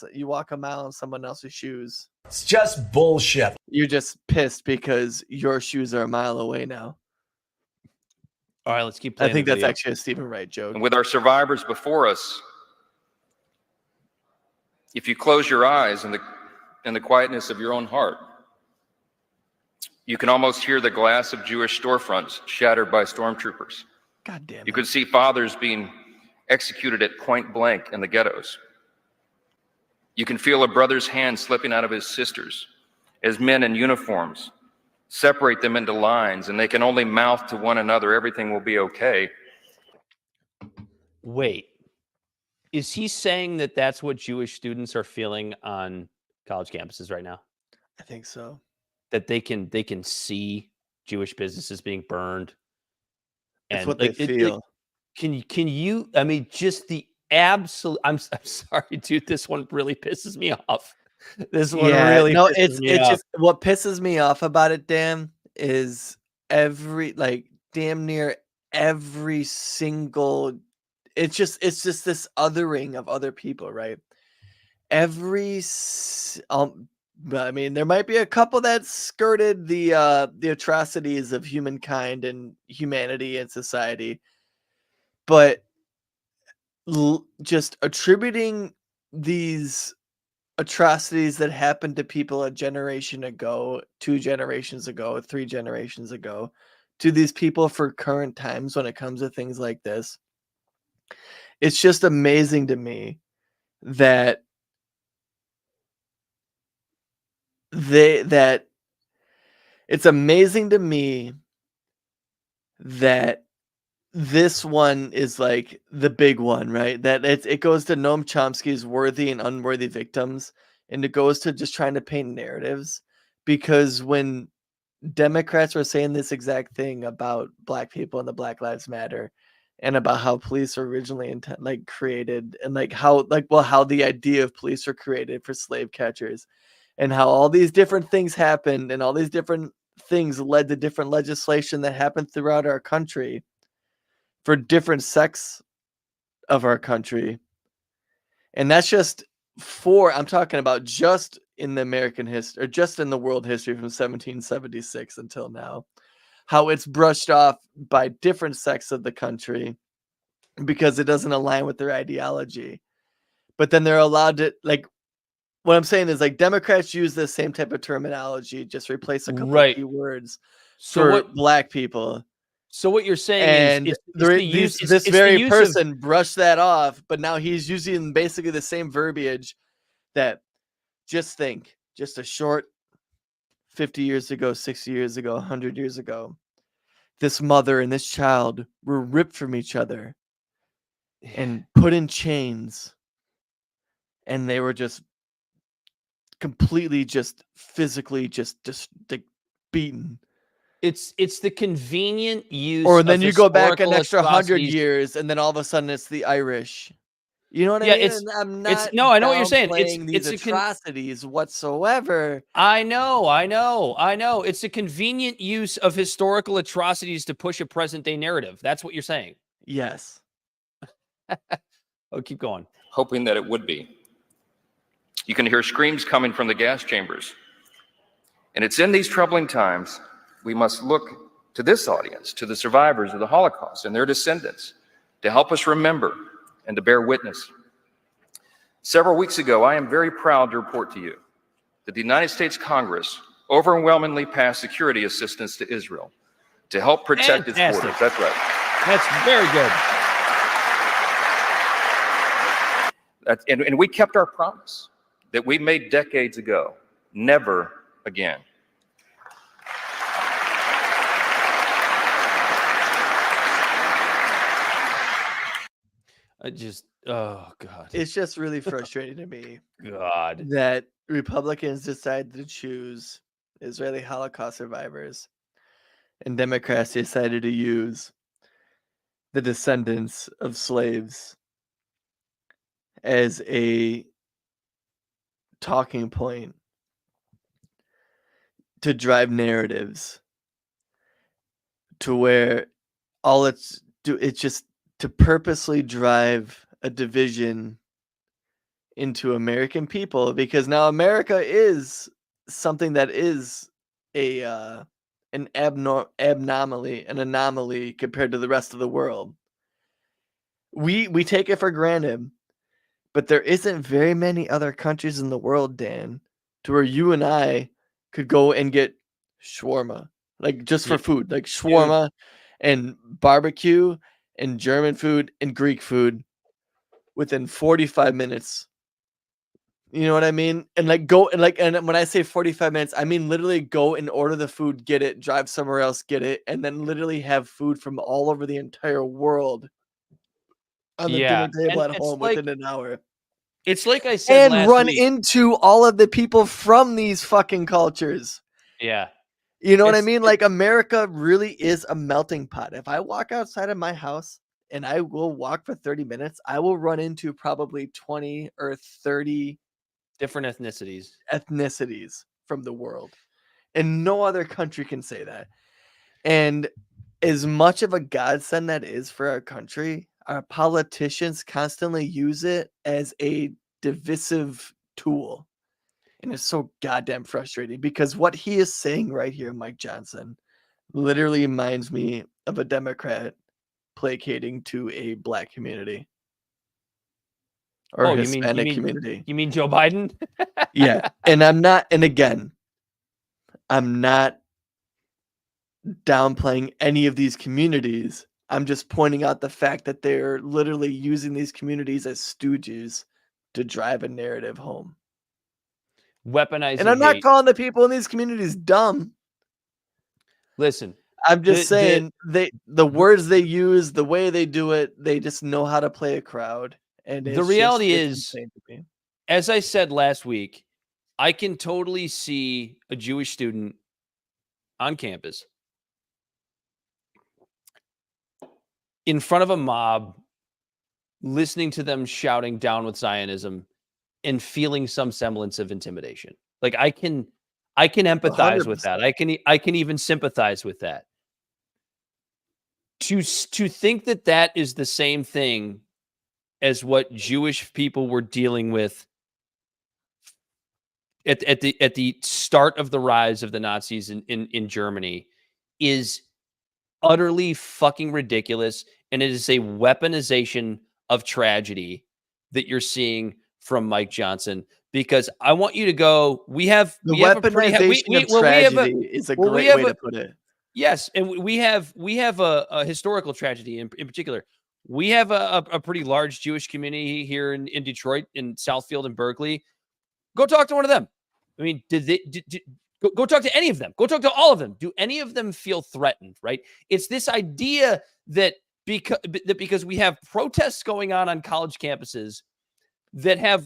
a mile in someone else's shoes. It's just bullshit. You're just pissed because your shoes are a mile away now. All right, let's keep playing. I think that's actually a Stephen Wright joke. And with our survivors before us, if you close your eyes in the quietness of your own heart, you can almost hear the glass of Jewish storefronts shattered by stormtroopers. God damn it. You could see fathers being executed at point blank in the ghettos. You can feel a brother's hand slipping out of his sister's as men in uniforms separate them into lines, and they can only mouth to one another, everything will be okay. Wait, is he saying that that's what Jewish students are feeling on college campuses right now? I think so. That they can see Jewish businesses being burned. That's what they feel. Can you? I mean, just the absolute. I'm sorry, dude. This one really pisses me off. This one really. No, pisses me it's off. just what pisses me off about it, Dan, is damn near every single. It's just this othering of other people, right? I mean, there might be a couple that skirted the atrocities of humankind and humanity and society, but just attributing these atrocities that happened to people a generation ago, 2 generations ago, 3 generations ago, to these people for current times when it comes to things like this, it's just amazing to me that it's amazing to me that this one is like the big one, right? That it goes to Noam Chomsky's worthy and unworthy victims, and it goes to just trying to paint narratives, because when Democrats were saying this exact thing about Black people and the Black Lives Matter, and about how police were originally created, and how the idea of police were created for slave catchers, and how all these different things happened, and all these different things led to different legislation that happened throughout our country for different sects of our country. And that's just I'm talking about just in the American history, or just in the world history from 1776 until now, how it's brushed off by different sects of the country because it doesn't align with their ideology. But then they're allowed to, what I'm saying is, Democrats use the same type of terminology, just replace a couple of key words for Black people. So what you're saying And is it's the use, this it's the very use person brushed that off, but now he's using basically the same verbiage that just a short 50 years ago, 60 years ago, 100 years ago, this mother and this child were ripped from each other and put in chains, and they were just completely just physically just like beaten. It's the convenient use. Or then of you go back an historical extra 100 atrocities. years, and then all of a sudden it's the Irish. You know what Yeah, I mean? it's- And I'm it's- not no, I know what you're saying. downplaying these It's a atrocities whatsoever. I know. It's a convenient use of historical atrocities to push a present day narrative. That's what you're saying. Yes. Oh, keep going. Hoping that it would be. You can hear screams coming from the gas chambers. And it's in these troubling times we must look to this audience, to the survivors of the Holocaust and their descendants, to help us remember and to bear witness. Several weeks ago, I am very proud to report to you that the United States Congress overwhelmingly passed security assistance to Israel to help protect its borders. That's right. That's very good. And we kept our promise that we made decades ago. Never again. Oh God. It's just really frustrating to me God. that Republicans decided to choose Israeli Holocaust survivors and Democrats decided to use the descendants of slaves as a talking point to drive narratives to where it's just to purposely drive a division into American people, because now America is something that is an anomaly compared to the rest of the world. We take it for granted, but there isn't very many other countries in the world, Dan, to where you and I could go and get shawarma, like just for food, like shawarma and barbecue and German food and Greek food within 45 minutes. You know what I mean? And and when I say 45 minutes, I mean literally go and order the food, get it, drive somewhere else, get it, and then literally have food from all over the entire world on the dinner table at home within an hour. It's like I said and run into all of the people from these fucking cultures. Yeah. You know what I mean? Like, America really is a melting pot. If I walk outside of my house and I will walk for 30 minutes, I will run into probably 20 or 30 different ethnicities from the world. And no other country can say that. And as much of a godsend that is for our country, our politicians constantly use it as a divisive tool. And it's so goddamn frustrating, because what he is saying right here, Mike Johnson, literally reminds me of a Democrat placating to a black community or a Hispanic community. You mean Joe Biden? Yeah. And I'm not downplaying any of these communities. I'm just pointing out the fact that they're literally using these communities as stooges to drive a narrative home. Weaponizing. And I'm not calling the people in these communities dumb. Listen, I'm just saying the words they use, the way they do it, they just know how to play a crowd. And the reality is, as I said last week, I can totally see a Jewish student on campus in front of a mob, listening to them shouting down with Zionism and feeling some semblance of intimidation. Like, I can empathize 100%. with that. I can even sympathize with that. To think that is the same thing as what Jewish people were dealing with at the start of the rise of the Nazis in Germany is utterly fucking ridiculous. And it is a weaponization of tragedy that you're seeing from Mike Johnson, because I want you to go. We have a tragedy is a great way to put it. Yes, and we have a historical tragedy in particular. We have a pretty large Jewish community here in Detroit, in Southfield and Berkeley. Go talk to one of them. I mean, go talk to any of them. Go talk to all of them. Do any of them feel threatened? Right? It's this idea that because we have protests going on college campuses that have,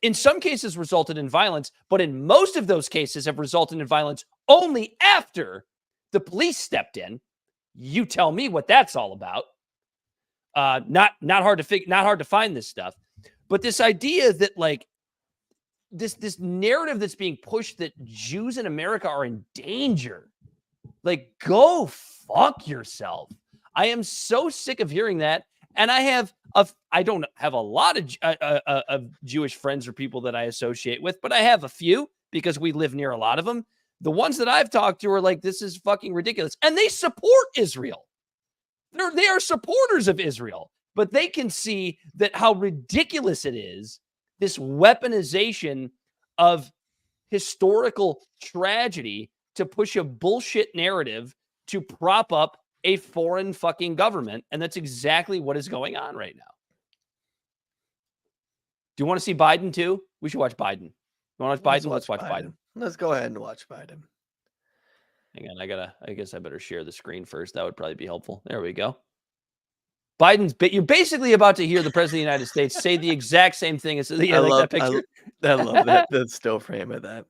in some cases, resulted in violence, but in most of those cases have resulted in violence only after the police stepped in. You tell me what that's all about. Not hard to find this stuff, but this idea that like this narrative that's being pushed that Jews in America are in danger. Like, go fuck yourself. I am so sick of hearing that. And I don't have a lot of Jewish friends or people that I associate with, but I have a few because we live near a lot of them. The ones that I've talked to are like, this is fucking ridiculous. And they support Israel. They are supporters of Israel, but they can see that how ridiculous it is, this weaponization of historical tragedy to push a bullshit narrative to prop up a foreign fucking government. And that's exactly what is going on right now. Do you want to see Biden too? We should watch Biden. You want to watch Biden? Let's watch Biden. Let's go ahead and watch Biden. Hang on, I guess I better share the screen first. That would probably be helpful. There we go. You're basically about to hear the president of the United States say the exact same thing as that picture. I love that. The still frame of that.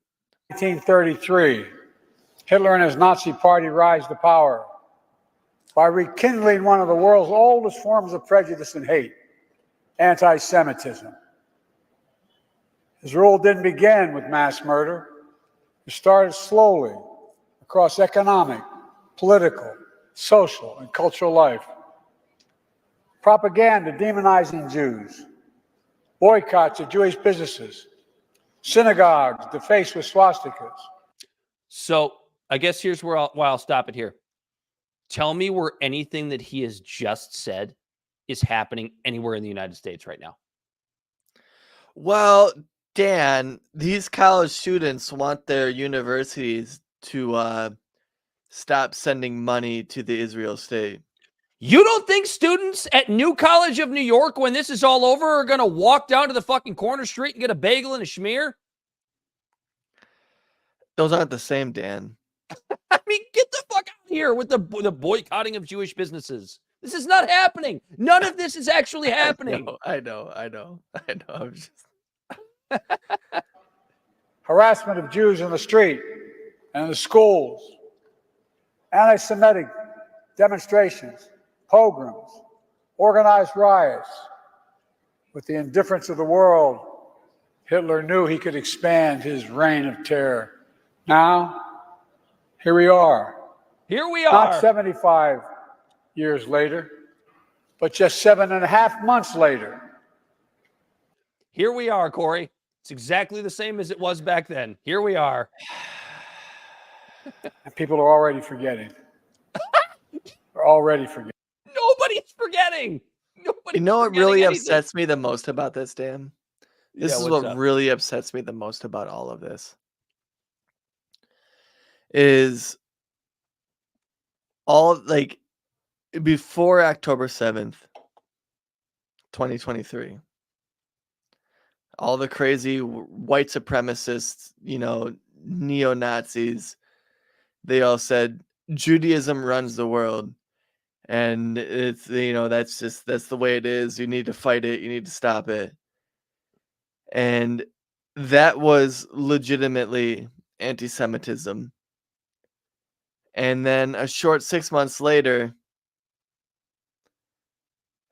1933, Hitler and his Nazi party rise to power by rekindling one of the world's oldest forms of prejudice and hate, anti-Semitism. His rule didn't begin with mass murder. It started slowly across economic, political, social, and cultural life. Propaganda demonizing Jews, boycotts of Jewish businesses, synagogues defaced with swastikas. So I guess here's where I'll stop it here. Tell me where anything that he has just said is happening anywhere in the United States right now. Well, Dan, these college students want their universities to stop sending money to the Israel state. You don't think students at New College of New York, when this is all over, are going to walk down to the fucking corner street and get a bagel and a schmear? Those aren't the same, Dan. I mean, get the fuck out of here with the boycotting of Jewish businesses. This is not happening. None of this is actually happening. I know. I'm just... Harassment of Jews in the street and in the schools, anti-Semitic demonstrations, pogroms, organized riots. With the indifference of the world, Hitler knew he could expand his reign of terror. Now, here we are. Here we are. Not 75 years later, but just 7.5 months later. Here we are, Corey. It's exactly the same as it was back then. Here we are. And people are already forgetting. They're already forgetting. Nobody's forgetting. You know what really upsets me the most about this, Dan? This is what really upsets me the most about all of this. Is all like before October 7th, 2023. All the crazy white supremacists, neo-Nazis, they all said Judaism runs the world. And it's, that's the way it is. You need to fight it. You need to stop it. And that was legitimately anti-Semitism. And then a short 6 months later,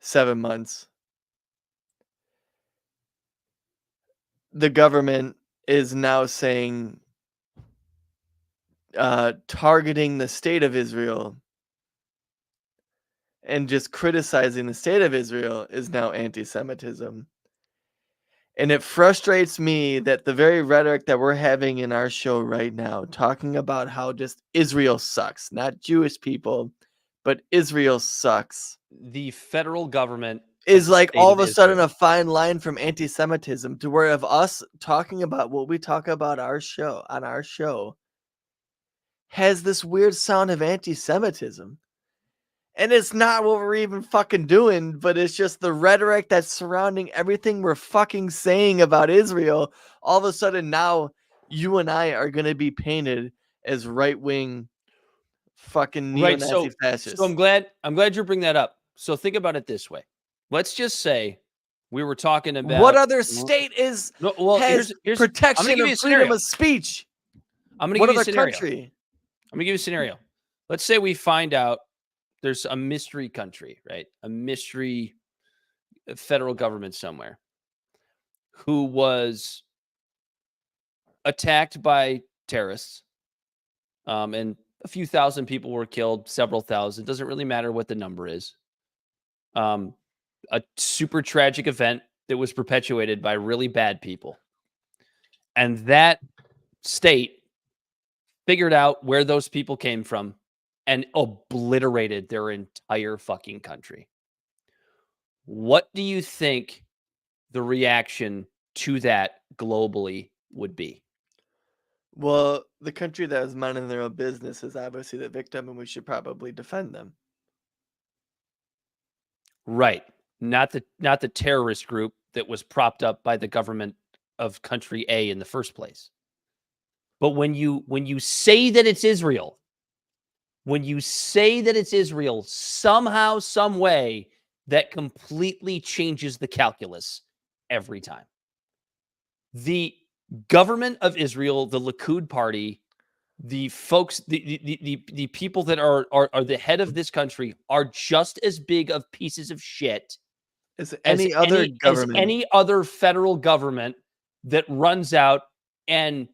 7 months, the government is now saying targeting the state of Israel and just criticizing the state of Israel is now anti-Semitism. And it frustrates me that the very rhetoric that we're having in our show right now, talking about how just Israel sucks, not Jewish people, but Israel sucks. The federal government is like all of a sudden a fine line from anti-Semitism to where of us talking about what we talk about on our show has this weird sound of anti-Semitism. And it's not what we're even fucking doing, but it's just the rhetoric that's surrounding everything we're fucking saying about Israel. All of a sudden now you and I are going to be painted as right-wing fucking neo-Nazi fascists. So I'm glad you bring that up. So think about it this way. Let's just say we were talking about what other state has protection of freedom of speech? I'm going to give you a scenario. Country? I'm going to give you a scenario. Let's say we find out there's a mystery country, right? A mystery federal government somewhere who was attacked by terrorists, and a few thousand people were killed, several thousand. Doesn't really matter what the number is. A super tragic event that was perpetuated by really bad people. And that state figured out where those people came from and obliterated their entire fucking country. What do you think the reaction to that globally would be? Well, the country that is minding their own business is obviously the victim, and we should probably defend them. Right. Not the terrorist group that was propped up by the government of country A in the first place. But when you say that it's Israel, somehow, some way, that completely changes the calculus every time. The government of Israel, the Likud party, the folks, the people that are the head of this country are just as big of pieces of shit as any other government, as any other federal government that runs out and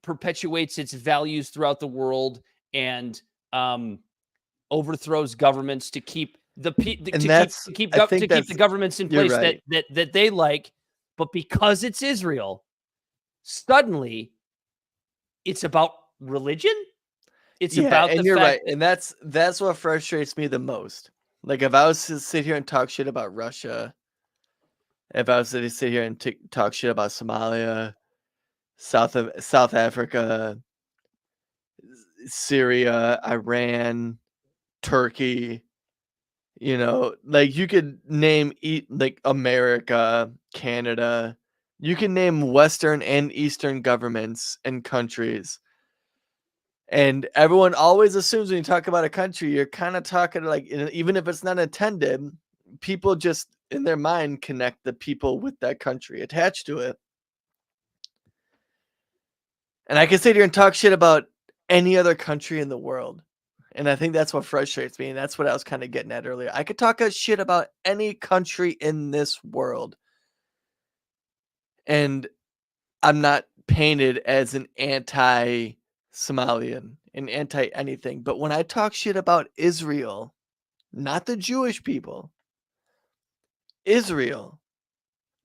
perpetuates its values throughout the world and overthrows governments to keep the governments in place that they like. But because it's Israel, suddenly it's about religion. It's about and the you're fact right, and that's what frustrates me the most. Like, if I was to sit here and talk shit about Russia, if I was to sit here and talk shit about Somalia, South Africa, Syria, Iran, Turkey, like you could name like America, Canada, you can name Western and Eastern governments and countries. And everyone always assumes when you talk about a country, you're kind of talking like, even if it's not intended, people just in their mind connect the people with that country attached to it. And I can sit here and talk shit about any other country in the world. And I think that's what frustrates me. And that's what I was kind of getting at earlier. I could talk a shit about any country in this world. And I'm not painted as an anti-Somalian, an anti-anything. But when I talk shit about Israel, not the Jewish people, Israel,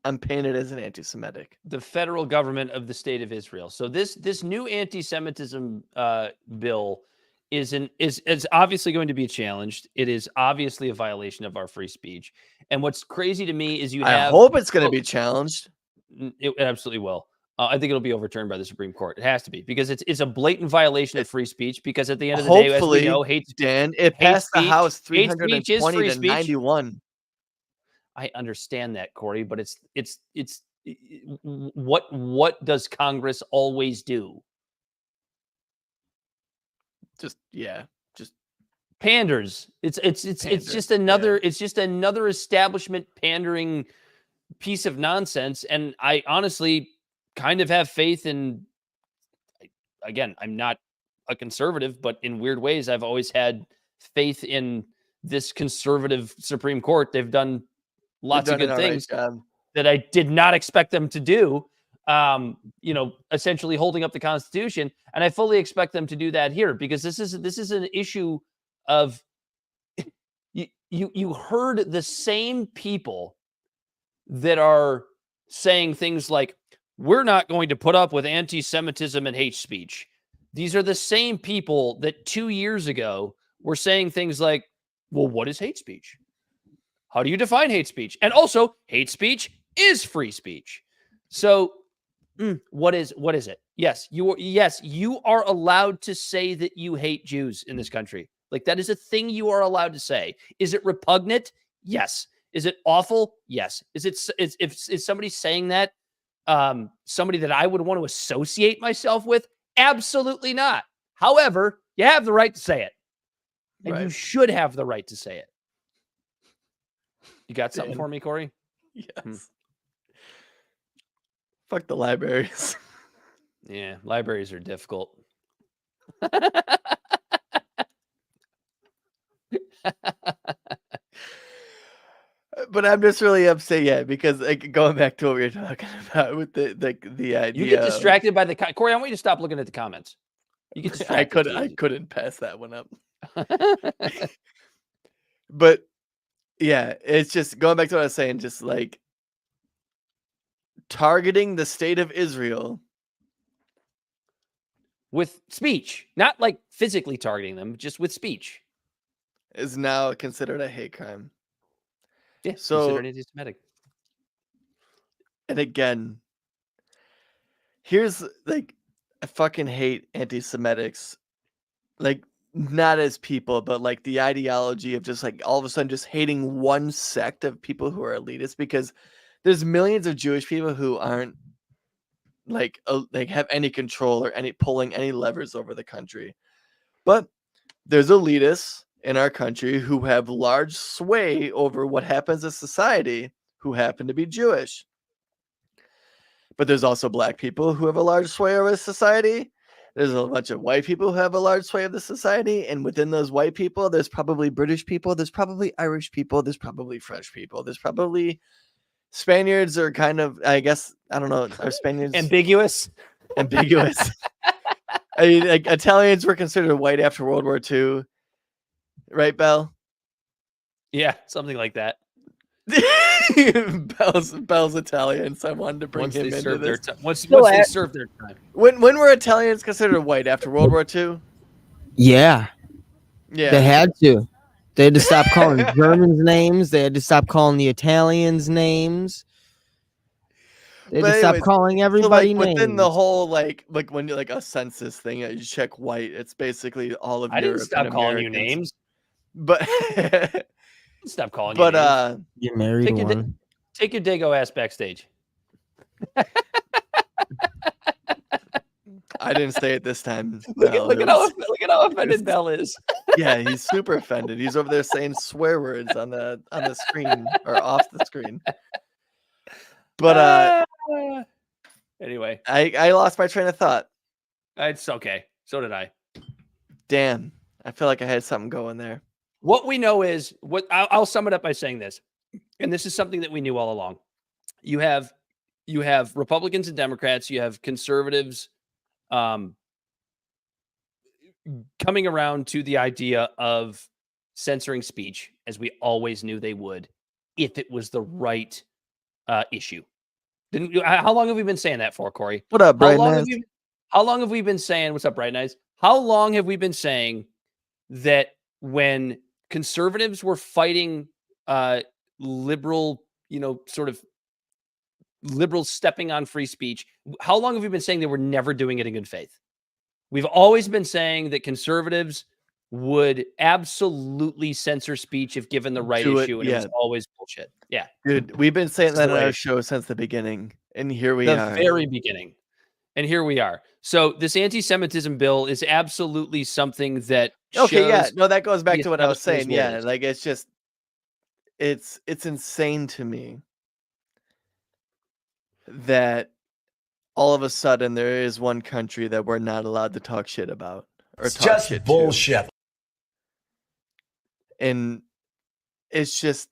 I'm painted as an anti-Semitic. The federal government of the state of Israel. So this new anti-Semitism bill is obviously going to be challenged. It is obviously a violation of our free speech. And what's crazy to me is I hope it's going to be challenged. It absolutely will. I think it'll be overturned by the Supreme Court. It has to be, because it's a blatant violation of free speech. Because at the end of the day, as we know, it passed the House 320 to 91. I understand that, Corey, but it's what does Congress always do? Just panders. It's just another establishment pandering piece of nonsense. And I honestly kind of have faith in, again, I'm not a conservative, but in weird ways, I've always had faith in this conservative Supreme Court. They've done lots of good things that I did not expect them to do. Essentially holding up the Constitution, and I fully expect them to do that here, because this is an issue of you heard the same people that are saying things like, we're not going to put up with anti-Semitism and hate speech. These are the same people that 2 years ago were saying things like, well, what is hate speech? How do you define hate speech? And also, hate speech is free speech. So What is it? Yes, you are allowed to say that you hate Jews in this country. Like, that is a thing you are allowed to say. Is it repugnant? Yes. Is it awful? Yes. Is somebody saying that somebody that I would want to associate myself with? Absolutely not. However, you have the right to say it. And you should have the right to say it. You got something for me, Corey? Yes. Fuck the libraries. Yeah, libraries are difficult. But I'm just really upset, because like, going back to what we were talking about with the idea. You get distracted by the Corey. I want you to stop looking at the comments. You get distracted. I couldn't pass that one up. But yeah, it's just going back to what I was saying, just like targeting the state of Israel with speech, not like physically targeting them, just with speech, is now considered a hate crime. Yeah, so considered anti-Semitic. And again, here's like, I fucking hate anti-Semitics, like not as people, but like the ideology of just like all of a sudden just hating one sect of people who are elitist, because there's millions of Jewish people who aren't like have any control or any pulling any levers over the country, but there's elitists in our country who have large sway over what happens in society who happen to be Jewish. But there's also black people who have a large sway over society. There's a bunch of white people who have a large sway of the society. And within those white people, there's probably British people. There's probably Irish people. There's probably French people. There's probably Spaniards are kind of, I guess, I don't know. Are Spaniards ambiguous? Ambiguous. I mean, like, Italians were considered white after World War II. Right, Belle? Yeah, something like that. Belle's Italian, so I wanted to bring him into this. Once they served their time. When were Italians considered white after World War II? Yeah. Yeah. They had to. They had to stop calling Germans names. They had to stop calling the Italians names. They had to stop calling everybody names. Within the whole like when you like a census thing, you check white. It's basically all of I didn't stop calling you names. But stop calling you names. You married one. Take your Dago ass backstage. I didn't say it this time. Look at how offended Bell is. Yeah, he's super offended. He's over there saying swear words on the screen or off the screen. But anyway, I lost my train of thought. It's okay. So did I. Damn, I feel like I had something going there. What we know is what I'll sum it up by saying this, and this is something that we knew all along. You have Republicans and Democrats. You have conservatives coming around to the idea of censoring speech, as we always knew they would, if it was the right issue. How long have we been saying that for, Corey? What up, Bright Eyes? How long have we been saying, what's up, Bright Eyes? How long have we been saying that when conservatives were fighting liberal, sort of liberals stepping on free speech, how long have we been saying they were never doing it in good faith? We've always been saying that conservatives would absolutely censor speech if given the right issue, and it was always bullshit. Yeah. Dude, we've been saying that on our show since the beginning, and here we are. The very beginning. And here we are. So this anti-Semitism bill is absolutely something that that goes back to what I was saying. Yeah, like it's just it's insane to me that all of a sudden there is one country that we're not allowed to talk shit about. It's just bullshit. And it's just,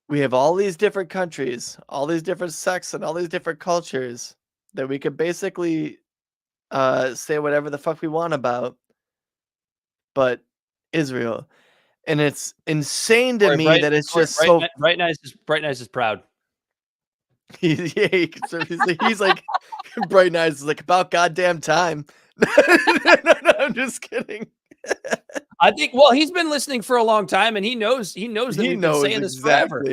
we have all these different countries, all these different sects, and all these different cultures that we could basically say whatever the fuck we want about, but Israel. And it's insane to me that it's just so. Bright Nice is proud. He's like Bright Eyes is like, about goddamn time. No, I'm just kidding. I think he's been listening for a long time, and he knows that we've been saying this forever.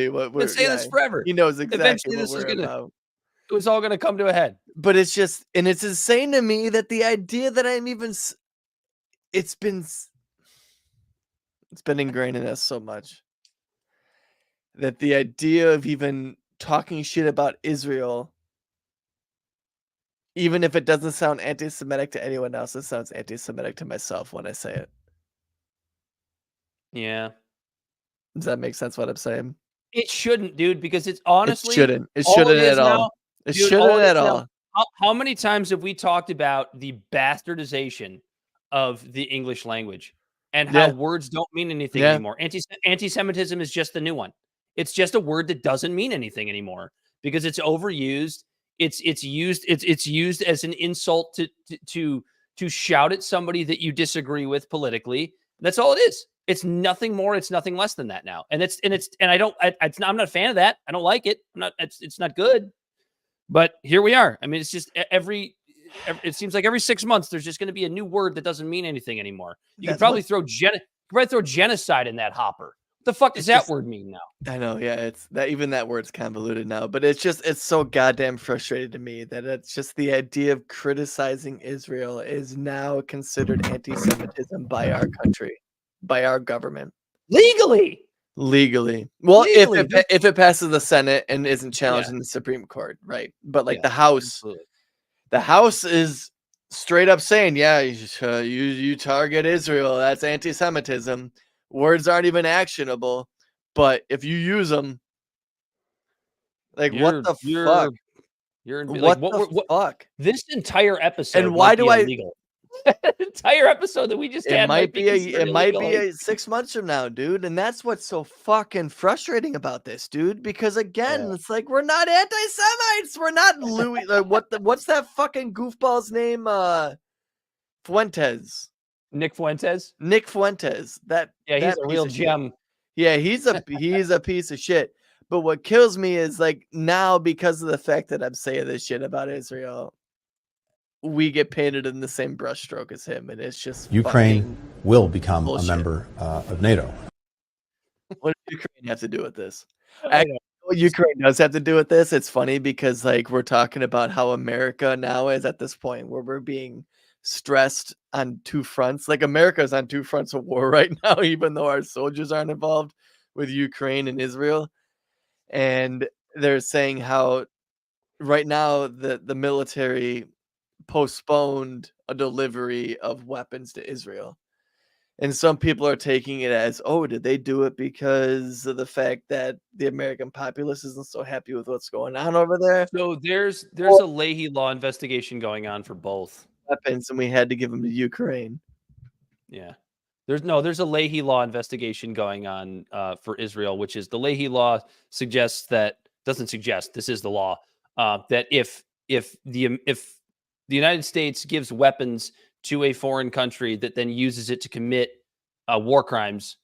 He knows exactly Eventually, what we're about. it was all going to come to a head. But it's just, and it's insane to me that the idea that I'm even, it's been ingrained in us so much that the idea of even talking shit about Israel, even if it doesn't sound anti-Semitic to anyone else, it sounds anti-Semitic to myself when I say it. Yeah. Does that make sense what I'm saying? It shouldn't, dude, because it's honestly... It shouldn't at all. It shouldn't at all. How many times have we talked about the bastardization of the English language and how words don't mean anything anymore? Anti-Semitism is just the new one. It's just a word that doesn't mean anything anymore because it's overused. It's used as an insult to shout at somebody that you disagree with politically. That's all it is. It's nothing more. It's nothing less than that now. And I'm not a fan of that. I don't like it. It's not good. But here we are. I mean, it's just it seems like every 6 months there's just going to be a new word that doesn't mean anything anymore. You could probably throw genocide in that hopper. What the fuck does that word mean now? I know, yeah, it's that even that word's convoluted now, but it's so goddamn frustrating to me that it's just the idea of criticizing Israel is now considered anti-Semitism by our country, by our government. Legally. Well, if it passes the Senate and isn't challenged in the Supreme Court, right? But like the House is straight up saying, you target Israel, that's anti-Semitism. Words aren't even actionable, but if you use them, like what the fuck? What the fuck? This entire episode, and why do I? Illegal. Entire episode that we just had might be 6 months from now, dude, and that's what's so fucking frustrating about this, dude. Because again, it's like we're not anti-Semites, we're not Louis. What's that fucking goofball's name? Fuentes. Nick Fuentes. That he's a real gem. Yeah, he's a piece of shit. But what kills me is like now because of the fact that I'm saying this shit about Israel, we get painted in the same brushstroke as him, and it's just Ukraine will become a member of NATO. What does Ukraine have to do with this? What Ukraine does have to do with this. It's funny because like we're talking about how America now is at this point where we're being stressed on two fronts. Like America's on two fronts of war right now, even though our soldiers aren't involved with Ukraine and Israel. And they're saying how right now the military postponed a delivery of weapons to Israel. And some people are taking it as, oh, did they do it because of the fact that the American populace isn't so happy with what's going on over there? So there's a Leahy law investigation going on for both weapons, and we had to give them to Ukraine. Yeah. There's a Leahy law investigation going on for Israel, which is the Leahy law doesn't suggest, this is the law, that if the United States gives weapons to a foreign country that then uses it to commit war crimes,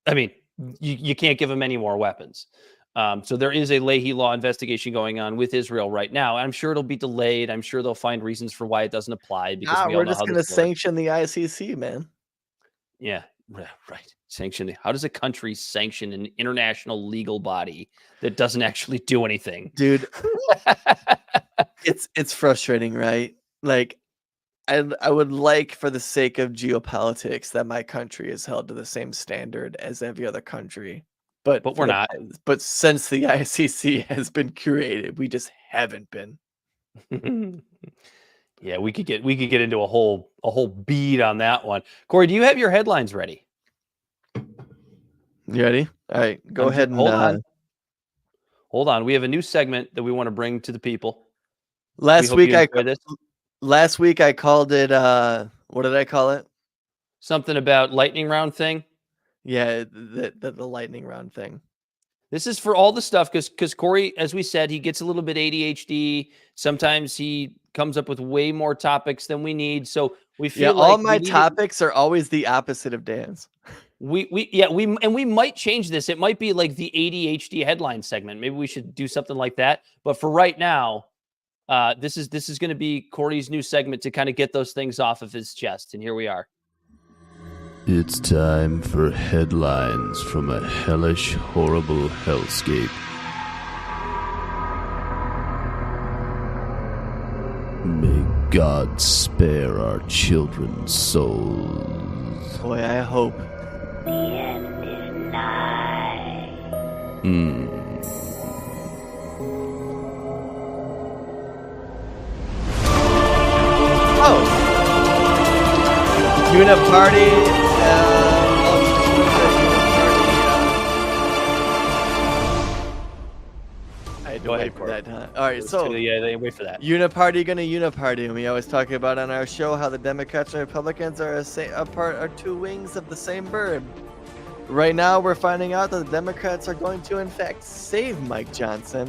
I mean, you can't give them any more weapons. So there is a Leahy law investigation going on with Israel right now. I'm sure it'll be delayed. I'm sure they'll find reasons for why it doesn't apply. Because we're just going to sanction the ICC, man. Yeah, right. How does a country sanction an international legal body that doesn't actually do anything? Dude, it's frustrating, right? Like, I would like, for the sake of geopolitics, that my country is held to the same standard as every other country. But we're not. But since the ICC has been created, we just haven't been. Yeah, we could get into a whole bead on that one. Corey, do you have your headlines ready? You ready? All right, go ahead and hold on. We have a new segment that we want to bring to the people. Last week I called it what did I call it? Something about lightning round thing. Yeah, the lightning round thing. This is for all the stuff because Corey, as we said, he gets a little bit ADHD. Sometimes he comes up with way more topics than we need. So we feel like all my topics are always the opposite of Dan's. We might change this. It might be like the ADHD headline segment. Maybe we should do something like that. But for right now, this is going to be Corey's new segment to kind of get those things off of his chest. And here we are. It's time for headlines from a hellish, horrible hellscape. May God spare our children's souls. Boy, I hope. The end is nigh. Oh! Uniparty, I had to wait for that, huh? All right, so yeah, they wait for that. Uniparty gonna uniparty, and we always talk about on our show how the Democrats and Republicans are are two wings of the same bird. Right now, we're finding out that the Democrats are going to, in fact, save Mike Johnson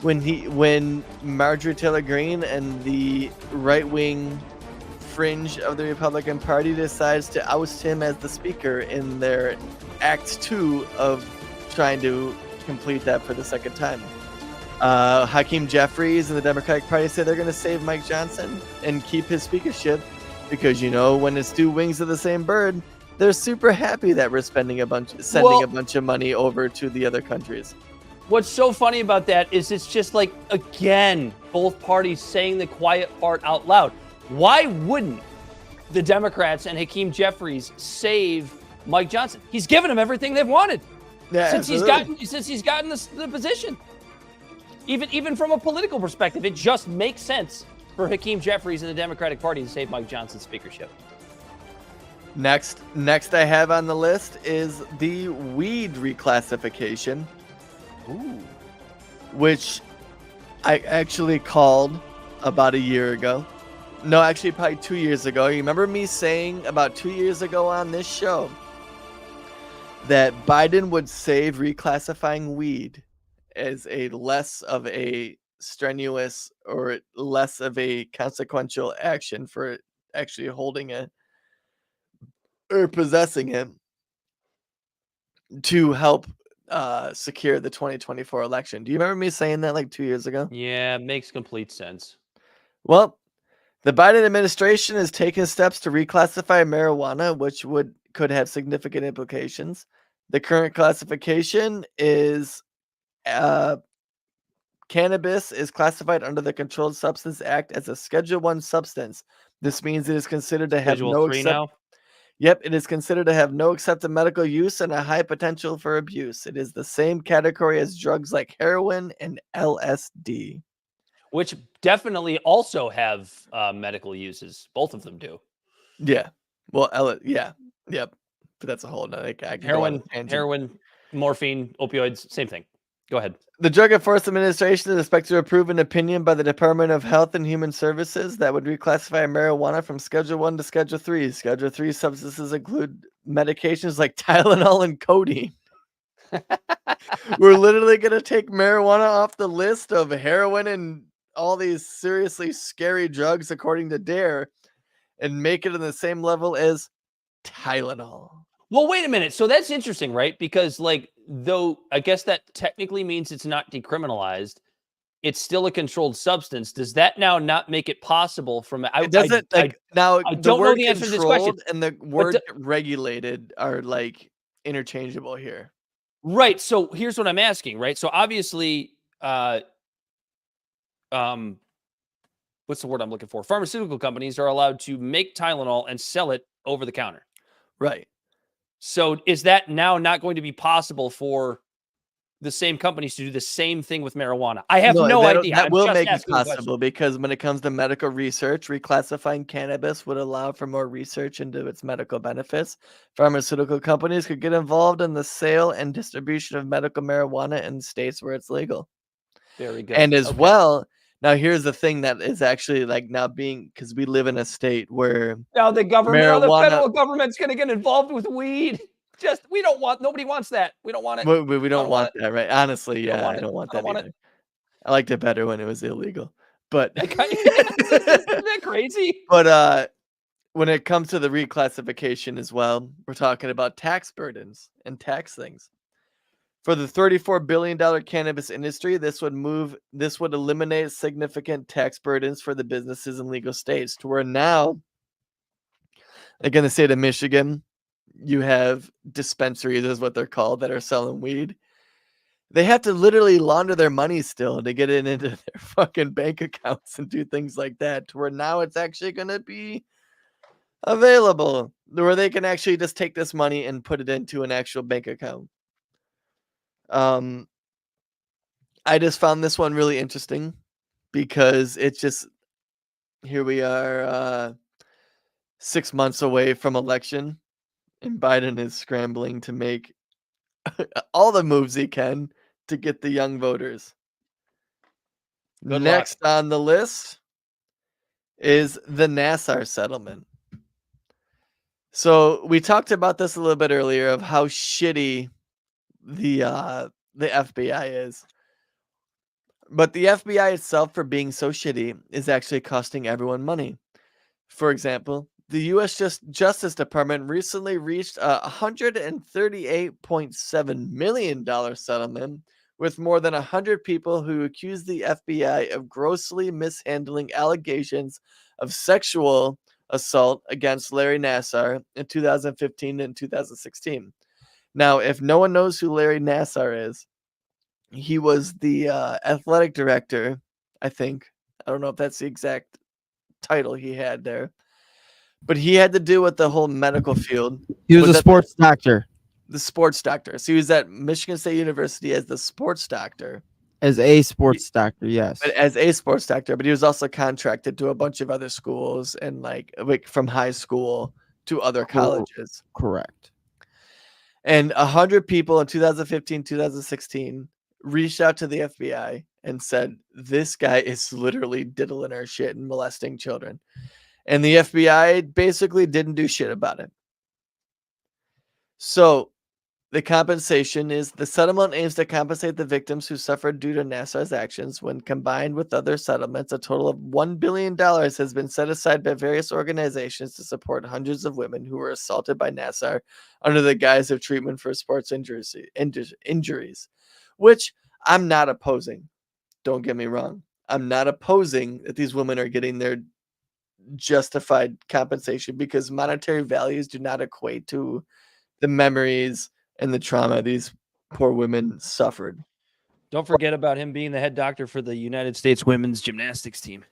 when Marjorie Taylor Greene and the right-wing fringe of the Republican Party decides to oust him as the speaker in their Act 2 of trying to complete that for the second time. Hakeem Jeffries and the Democratic Party say they're going to save Mike Johnson and keep his speakership because, when it's two wings of the same bird, they're super happy that we're sending a bunch of money over to the other countries. What's so funny about that is it's just like, again, both parties saying the quiet part out loud. Why wouldn't the Democrats and Hakeem Jeffries save Mike Johnson? He's given them everything they've wanted since he's gotten the position. Even from a political perspective, it just makes sense for Hakeem Jeffries and the Democratic Party to save Mike Johnson's speakership. Next I have on the list is the weed reclassification. Ooh. Which I actually called about a year ago. No, actually probably 2 years ago. You remember me saying about 2 years ago on this show that Biden would save reclassifying weed as a less of a strenuous or less of a consequential action for actually holding it or possessing it to help secure the 2024 election. Do you remember me saying that like 2 years ago? Yeah, it makes complete sense. Well, the Biden administration is taking steps to reclassify marijuana, which could have significant implications. The current classification is cannabis is classified under the Controlled Substance Act as a Schedule I substance. This means it is considered to have Schedule 3 now? Yep, it is considered to have no accepted medical use and a high potential for abuse. It is the same category as drugs like heroin and LSD. Which definitely also have medical uses. Both of them do. Yeah. Well, yep. But that's a whole nother. Heroin, morphine, opioids, same thing. Go ahead. The Drug Enforcement Administration is expected to approve an opinion by the Department of Health and Human Services that would reclassify marijuana from Schedule 1 to Schedule 3. Schedule 3 substances include medications like Tylenol and codeine. We're literally going to take marijuana off the list of heroin and all these seriously scary drugs, according to DARE, and make it on the same level as Tylenol. Well, wait a minute. So that's interesting, right? Because though I guess that technically means it's not decriminalized, it's still a controlled substance. Does that now not make it possible from it doesn't I don't know the answer to this question, and the word regulated are interchangeable here. Right. So here's what I'm asking, right? So obviously what's the word I'm looking for? Pharmaceutical companies are allowed to make Tylenol and sell it over the counter. Right. So is that now not going to be possible for the same companies to do the same thing with marijuana? I have no idea. That will make it possible because when it comes to medical research, reclassifying cannabis would allow for more research into its medical benefits. Pharmaceutical companies could get involved in the sale and distribution of medical marijuana in states where it's legal. Very good. And as well, now here's the thing that is actually now being, because we live in a state where now the federal government's going to get involved with weed. Nobody wants that. We don't want it. We don't want that, right? Honestly, yeah, I don't want that either. I liked it better when it was illegal. But isn't that crazy? But when it comes to the reclassification as well, we're talking about tax burdens and tax things. For the $34 billion cannabis industry, this would eliminate significant tax burdens for the businesses in legal states to where now, like in the state of Michigan, you have dispensaries, is what they're called, that are selling weed. They have to literally launder their money still to get it into their fucking bank accounts and do things like that, to where now it's actually going to be available, where they can actually just take this money and put it into an actual bank account. I just found this one really interesting because it's just, here we are 6 months away from election, and Biden is scrambling to make all the moves he can to get the young voters. Good Next luck. on the list is the Nassar settlement. So we talked about this a little bit earlier of how shitty the FBI is. But the FBI itself, for being so shitty, is actually costing everyone money. For example, the U.S. Justice Department recently reached a $138.7 million settlement with more than 100 people who accused the FBI of grossly mishandling allegations of sexual assault against Larry Nassar in 2015 and 2016. Now, if no one knows who Larry Nassar is, he was the athletic director, I think. I don't know if that's the exact title he had there. But he had to do with the whole medical field. He was a sports doctor. The sports doctor. So he was at Michigan State University as the sports doctor. As a sports doctor, yes. But as a sports doctor, but he was also contracted to a bunch of other schools and like from high school to other colleges. Correct. And 100 people in 2015, 2016 reached out to the FBI and said, this guy is literally diddling our shit and molesting children. And the FBI basically didn't do shit about it. So the compensation is, the settlement aims to compensate the victims who suffered due to Nassar's actions. When combined with other settlements, a total of $1 billion has been set aside by various organizations to support hundreds of women who were assaulted by Nassar under the guise of treatment for sports injuries, which I'm not opposing. Don't get me wrong. I'm not opposing that these women are getting their justified compensation, because monetary values do not equate to the memories and the trauma these poor women suffered. Don't forget about him being the head doctor for the United States women's gymnastics team.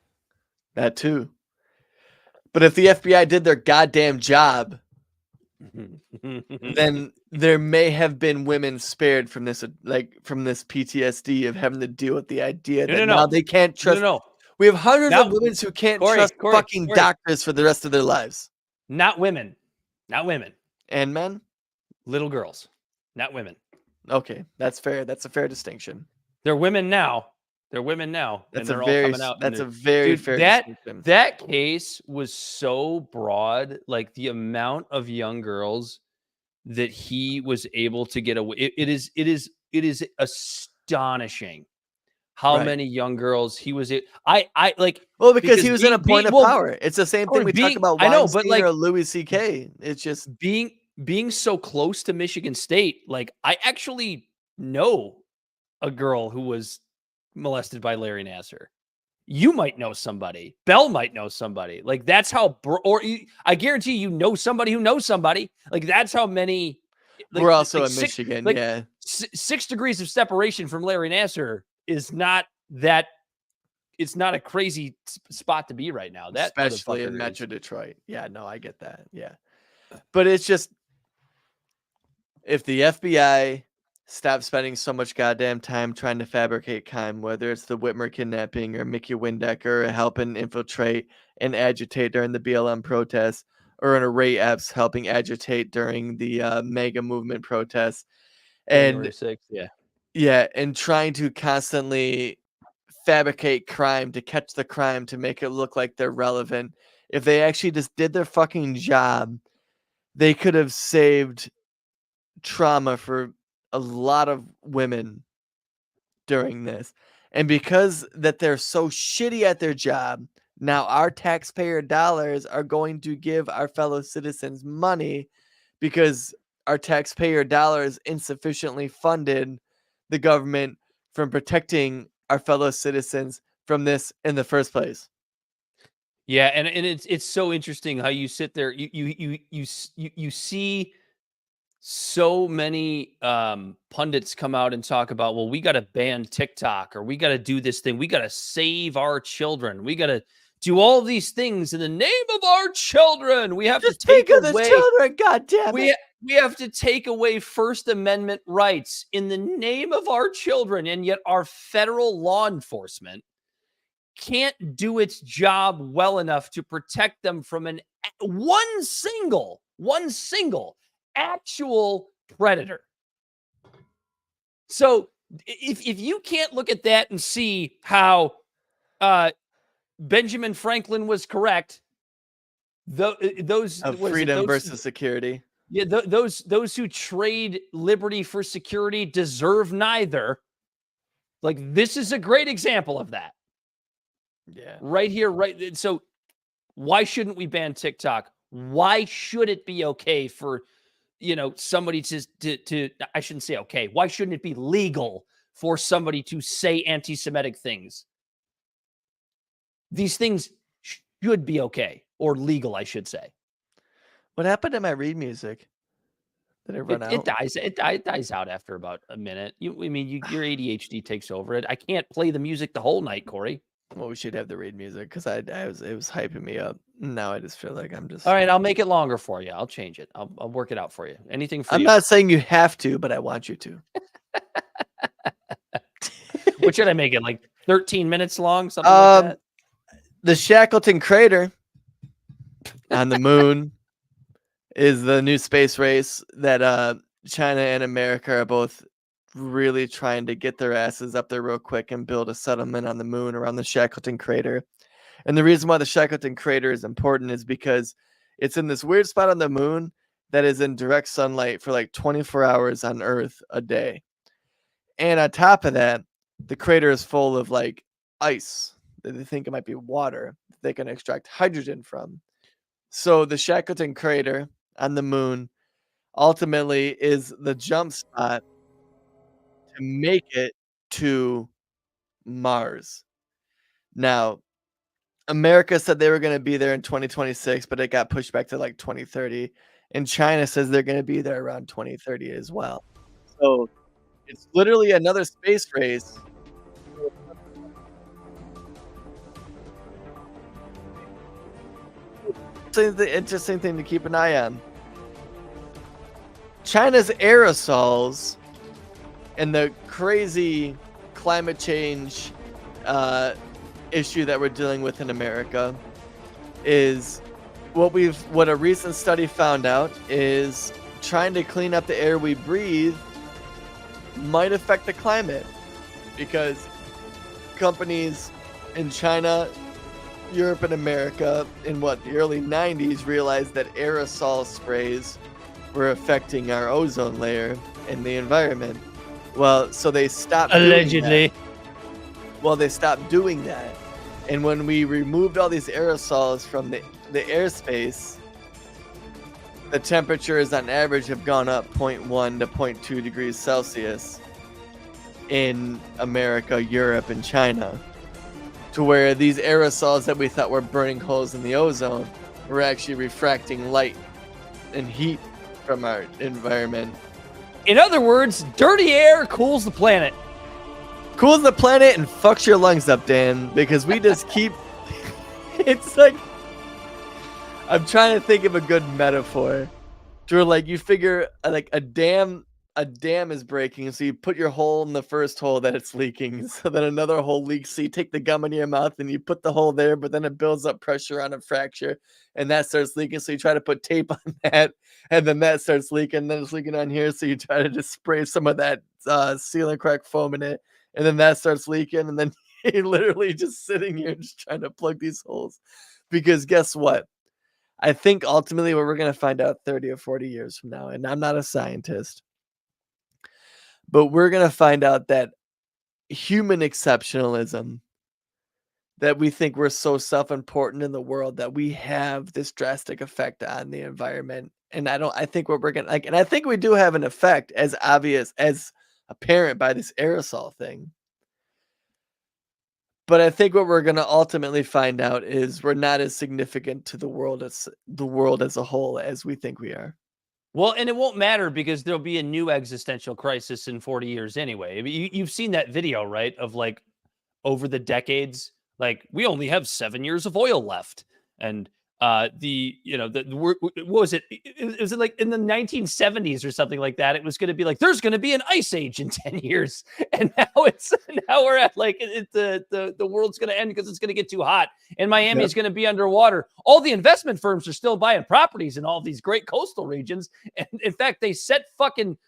That too. But if the FBI did their goddamn job, then there may have been women spared from this, from this PTSD of having to deal with the idea that now they can't trust. We have hundreds of women who can't trust fucking doctors for the rest of their lives. Not women. Not women. And men? Little girls. Not women. Okay, that's fair. That's a fair distinction. They're women now. They're women now. That's and they're a very, all coming out. that's a very fair distinction. That case was so broad. Like the amount of young girls that he was able to get away. It is astonishing how many young girls he was. Well, because he was in a point of power. It's the same thing we talked about. I know, but like or Louis C.K. It's just being so close to Michigan State. Like I actually know a girl who was molested by Larry Nassar. You might know somebody. Bell might know somebody. Like that's how. I guarantee you know somebody who knows somebody. Like that's how many. We're also in Michigan. Yeah, 6 degrees of separation from Larry Nassar is not that. It's not a crazy spot to be right now. That especially in Metro Detroit. Yeah, no, I get that. Yeah, but it's just if the FBI stopped spending so much goddamn time trying to fabricate crime, whether it's the Whitmer kidnapping or Mickey Windecker helping infiltrate and agitate during the BLM protests, or in Ray Epps helping agitate during the MAGA movement protests, and January 6th, yeah, and trying to constantly fabricate crime to catch the crime to make it look like they're relevant. If they actually just did their fucking job, they could have saved trauma for a lot of women during this. And because that they're so shitty at their job, now our taxpayer dollars are going to give our fellow citizens money because our taxpayer dollars insufficiently funded the government from protecting our fellow citizens from this in the first place. Yeah, and it's so interesting how you sit there, you see so many pundits come out and talk about, well, we got to ban TikTok, or we got to do this thing. We got to save our children. We got to do all these things in the name of our children. We have Just to take think of away the children. God damn it. we have to take away First Amendment rights in the name of our children. And yet our federal law enforcement can't do its job well enough to protect them from one single actual predator. So if you can't look at that and see how Benjamin Franklin was correct, those of freedom versus security. Yeah, those who trade liberty for security deserve neither. Like, this is a great example of that. Yeah. Right here, right. So why shouldn't we ban TikTok? Why should it be okay for, somebody to I shouldn't say okay. Why shouldn't it be legal for somebody to say anti-Semitic things? These things should be okay, or legal, I should say. What happened to my read music? Did it run out? It dies out after about a minute. Your ADHD takes over it. I can't play the music the whole night, Corey. Well, we should have the read music, because it was hyping me up. Now I just feel like I'm just... All right, I'll make it longer for you. I'll change it. I'll work it out for you. Anything for you. I'm not saying you have to, but I want you to. What should I make it, like 13 minutes long? Something like that? The Shackleton crater on the moon is the new space race that China and America are both really trying to get their asses up there real quick and build a settlement on the moon around the Shackleton crater. And the reason why the Shackleton crater is important is because it's in this weird spot on the moon that is in direct sunlight for like 24 hours on Earth a day. And on top of that, the crater is full of like ice that they think it might be water they can extract hydrogen from. So the Shackleton crater on the moon ultimately is the jump spot to make it to Mars. Now, America said they were going to be there in 2026, but it got pushed back to like 2030. And China says they're going to be there around 2030 as well. So it's literally another space race. The interesting thing to keep an eye on. China's aerosols and the crazy climate change issue that we're dealing with in America is what a recent study found out is trying to clean up the air we breathe might affect the climate, because companies in China, Europe, and America in the early 90s realized that aerosol sprays were affecting our ozone layer and the environment. Well, so they stopped allegedly. They stopped doing that. And when we removed all these aerosols from the airspace, the temperatures on average have gone up 0.1 to 0.2 degrees Celsius in America, Europe, and China, to where these aerosols that we thought were burning holes in the ozone were actually refracting light and heat from our environment. In other words, dirty air cools the planet. Cools the planet and fucks your lungs up, Dan, because we just keep... It's like... I'm trying to think of a good metaphor. To where, like, you figure, like, a dam is breaking, so you put your hole in the first hole that it's leaking, so then another hole leaks, so you take the gum in your mouth and you put the hole there, but then it builds up pressure on a fracture, and that starts leaking, so you try to put tape on that, and then that starts leaking, then it's leaking on here, so you try to just spray some of that seal and crack foam in it, and then that starts leaking, and then you're literally just sitting here just trying to plug these holes. Because guess what? I think ultimately what we're going to find out 30 or 40 years from now, and I'm not a scientist, but we're going to find out that human exceptionalism, that we think we're so self-important in the world that we have this drastic effect on the environment. And I think what we're going to like, and I think we do have an effect as obvious, as apparent by this aerosol thing. But I think what we're going to ultimately find out is we're not as significant to the world as a whole as we think we are. Well, and it won't matter because there'll be a new existential crisis in 40 years anyway. I mean, you've seen that video, right? Of like over the decades, like we only have 7 years of oil left. And what was it? Is it like in the 1970s or something like that? It was going to be like, there's going to be an ice age in 10 years. And now we're at like, the world's going to end because it's going to get too hot. And Miami is going to be underwater. All the investment firms are still buying properties in all these great coastal regions. And in fact, they set fucking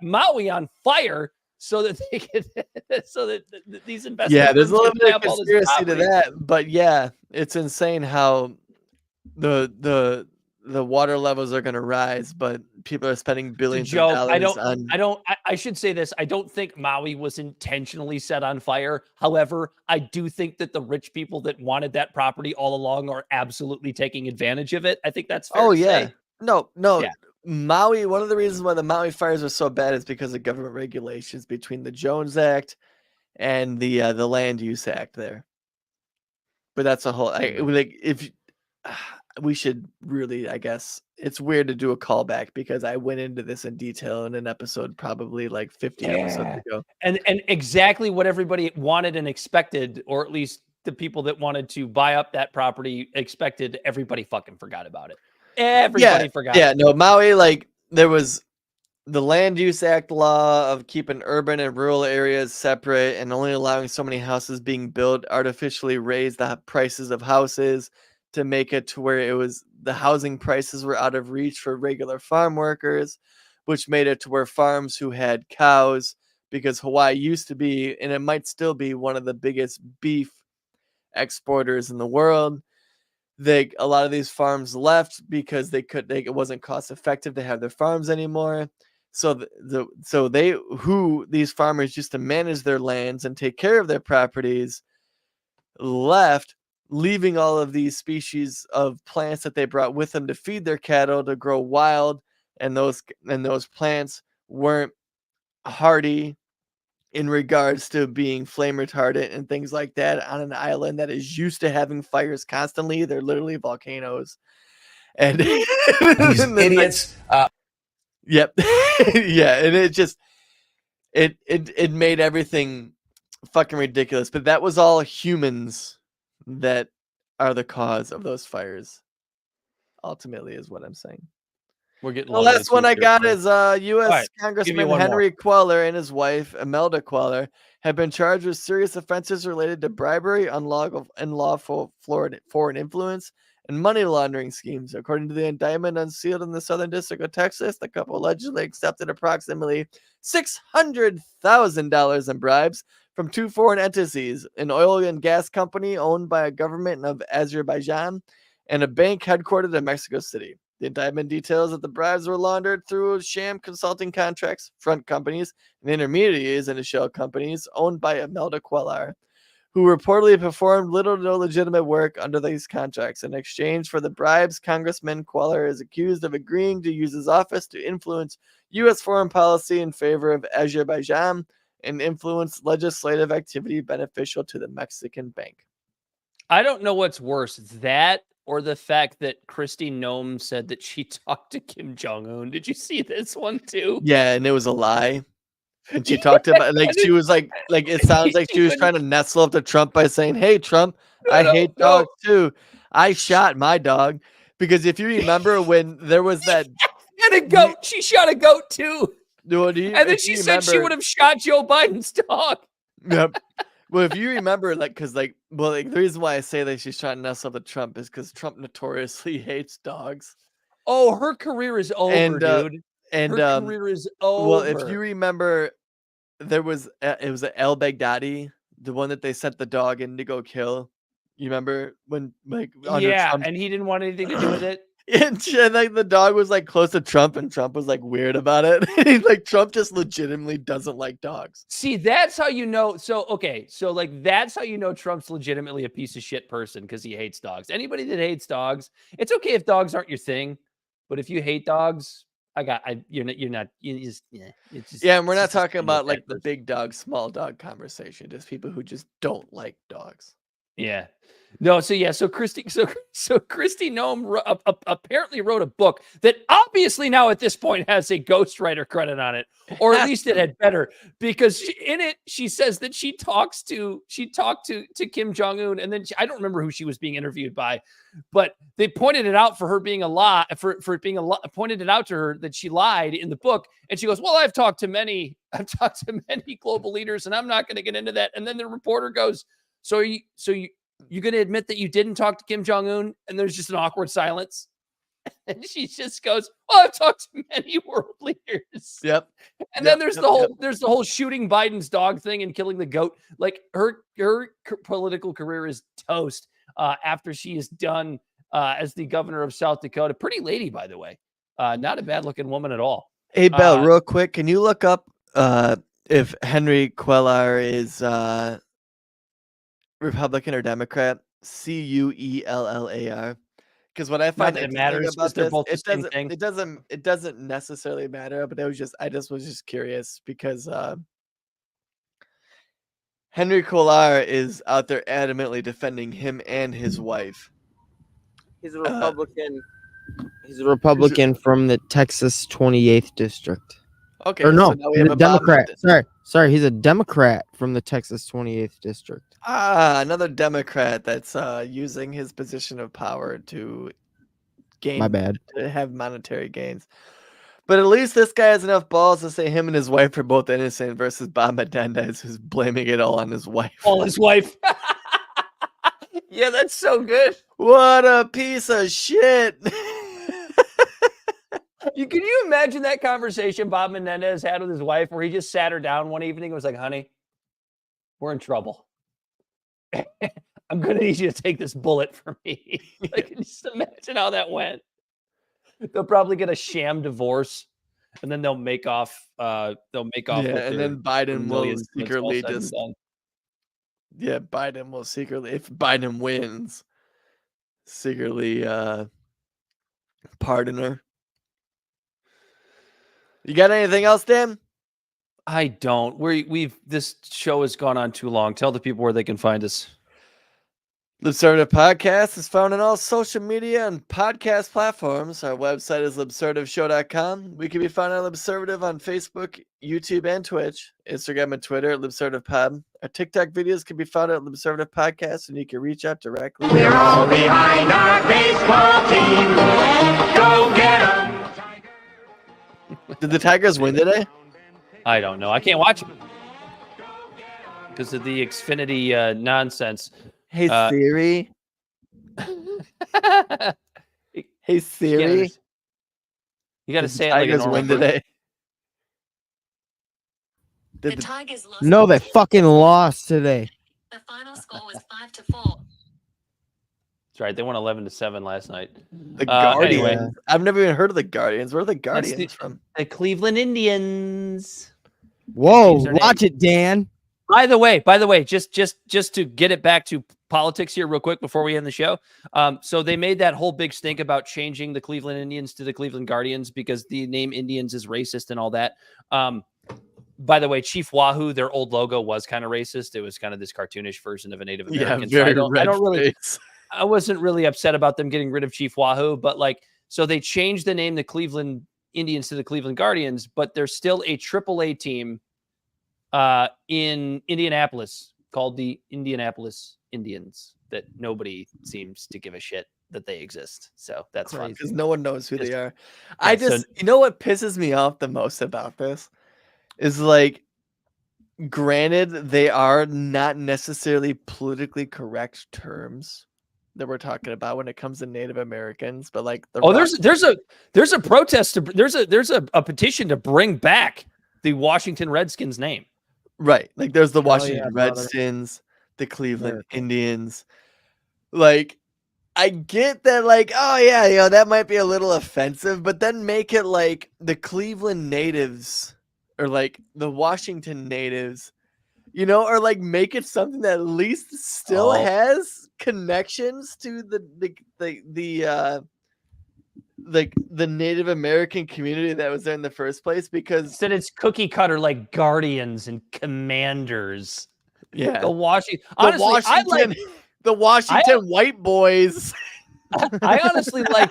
Maui on fire so that they could, so that these investment there's a little bit of all this conspiracy to property. that, but yeah, it's insane how the water levels are going to rise, but people are spending billions of dollars. I should say this. I don't think Maui was intentionally set on fire. However, I do think that the rich people that wanted that property all along are absolutely taking advantage of it. I think that's fair to say. No. Yeah. Maui, one of the reasons why the Maui fires are so bad is because of government regulations between the Jones Act and the Land Use Act there. But that's a whole we should really, I guess it's weird to do a callback because I went into this in detail in an episode probably like 50 episodes ago. And exactly what everybody wanted and expected, or at least the people that wanted to buy up that property expected, everybody fucking forgot about it. Everybody forgot. Yeah, no, Maui, like there was the Land Use Act law of keeping urban and rural areas separate and only allowing so many houses being built artificially raised the prices of houses to make it to where the housing prices were out of reach for regular farm workers, which made it to where farms who had cows, because Hawaii used to be, and it might still be, one of the biggest beef exporters in the world. A lot of these farms left because it wasn't cost effective to have their farms anymore. So these farmers used to manage their lands and take care of their properties left, leaving all of these species of plants that they brought with them to feed their cattle to grow wild, and those plants weren't hardy in regards to being flame retardant and things like that on an island that is used to having fires constantly. They're literally volcanoes. And these idiots. Yep. Yeah, and it just it made everything fucking ridiculous. But that was all humans that are the cause of those fires. Ultimately, is what I'm saying. We're getting the last one I got is U.S. Congressman Henry Queller and his wife Imelda Queller have been charged with serious offenses related to bribery, unlawful foreign influence, and money laundering schemes. According to the indictment unsealed in the Southern District of Texas, the couple allegedly accepted approximately $600,000 in bribes from two foreign entities, an oil and gas company owned by a government of Azerbaijan and a bank headquartered in Mexico City. The indictment details that the bribes were laundered through sham consulting contracts, front companies, and intermediaries into shell companies owned by Imelda Queller, who reportedly performed little or no legitimate work under these contracts. In exchange for the bribes, Congressman Queller is accused of agreeing to use his office to influence U.S. foreign policy in favor of Azerbaijan and influence legislative activity beneficial to the Mexican bank. I don't know what's worse, that or the fact that Kristi Noem said that she talked to Kim Jong-un. Did you see this one too? Yeah, and it was a lie. And she talked about, like, she was like it sounds like she was trying to nestle up to Trump by saying, "Hey, Trump, I hate dogs too. I shot my dog." Because if you remember when there was that and a goat, she shot a goat too. And then she said she would have shot Joe Biden's dog. Yep. Well, if you remember, the reason why I say that she's trying to nestle up to Trump is because Trump notoriously hates dogs. Oh, her career is over, dude. And her career is over. Well, if you remember, it was El Baghdadi, the one that they sent the dog in to go kill. You remember when Trump... and he didn't want anything to do with it. And the dog was close to Trump, and Trump was weird about it. Trump just legitimately doesn't like dogs. See, that's how you know. So that's how you know Trump's legitimately a piece of shit person, because he hates dogs. Anybody that hates dogs, it's okay if dogs aren't your thing, but if you hate dogs, you're not. It's just, and we're not talking about the big dog, small dog conversation. Just people who just don't like dogs. Yeah. No, so Christy Nome apparently wrote a book that obviously now at this point has a ghostwriter credit on it, or at least it had better, because in it she says that she talked to Kim Jong-un, and then I don't remember who she was being interviewed by, but they pointed it out for her being a lie, for it being a lie, pointed it out to her that she lied in the book, and she goes, "Well, I've talked to many global leaders, and I'm not going to get into that." And then the reporter goes, "So you're going to admit that you didn't talk to Kim Jong-un?" And there's just an awkward silence. And she just goes, "Well, I've talked to many world leaders." Yep. And then there's the whole shooting Biden's dog thing and killing the goat. Like her political career is toast after she is done as the governor of South Dakota. Pretty lady, by the way. Not a bad looking woman at all. Hey, Bell, real quick, can you look up if Henry Cuellar is Republican or Democrat? Cuellar. Because what I find it matters about they're this, both the same thing. It doesn't necessarily matter, but I just was curious because Henry Cuellar is out there adamantly defending him and his wife. He's a Republican. He's a Republican from the Texas 28th district. Okay, or no, so now we have a Democrat. Sorry, he's a Democrat from the Texas 28th district. Another Democrat that's using his position of power to gain. My bad. To have monetary gains. But at least this guy has enough balls to say him and his wife are both innocent versus Bob Menendez, who's blaming it all on his wife. All his wife. Yeah, that's so good. What a piece of shit. Can you imagine that conversation Bob Menendez had with his wife where he just sat her down one evening and was like, "Honey, we're in trouble. I'm going to need you to take this bullet for me." Like, just imagine how that went. They'll probably get a sham divorce, and then they'll make off. Yeah, and then Biden will secretly just. Yeah, Biden will secretly, if Biden wins, secretly pardon her. You got anything else, Dan? I don't. This show has gone on too long. Tell the people where they can find us. Libservative Podcast is found on all social media and podcast platforms. Our website is libservativeshow.com. We can be found on Libservative on Facebook, YouTube, and Twitch, Instagram and Twitter at LibservativePod. Our TikTok videos can be found at Libservative Podcast, and you can reach out directly. We're all behind our baseball team. Go get 'em! Did the Tigers win today? I don't know. I can't watch them because of the Xfinity nonsense. Hey Siri. Hey Siri. You got to say it like a normal win today. The Tigers lost. No, they fucking lost today. The final score was 5-4. That's right. They won 11-7 last night. The Guardians. Anyway. I've never even heard of the Guardians. Where are the Guardians from? The Cleveland Indians. Whoa, watch it, Dan. By the way, just to get it back to politics here real quick before we end the show. So they made that whole big stink about changing the Cleveland Indians to the Cleveland Guardians because the name Indians is racist and all that. By the way, Chief Wahoo, their old logo was kind of racist. It was kind of this cartoonish version of a Native American. Yeah, I wasn't really upset about them getting rid of Chief Wahoo, but so they changed the name, the Cleveland Indians, to the Cleveland Guardians, but there's still a AAA team in Indianapolis called the Indianapolis Indians that nobody seems to give a shit that they exist. So that's fun because no one knows who they are. You know what pisses me off the most about this is granted, they are not necessarily politically correct terms that we're talking about when it comes to Native Americans, but there's a protest there's a petition to bring back the Washington Redskins name. Right. There's the Washington Redskins, the Cleveland Indians. I get that, that might be a little offensive, but then make it the Cleveland natives or the Washington natives, or make it something that at least still has connections to the Native American community that was there in the first place, because instead it's cookie cutter like Guardians and Commanders. Yeah, the Washington. Honestly, The Washington White Boys. I honestly like.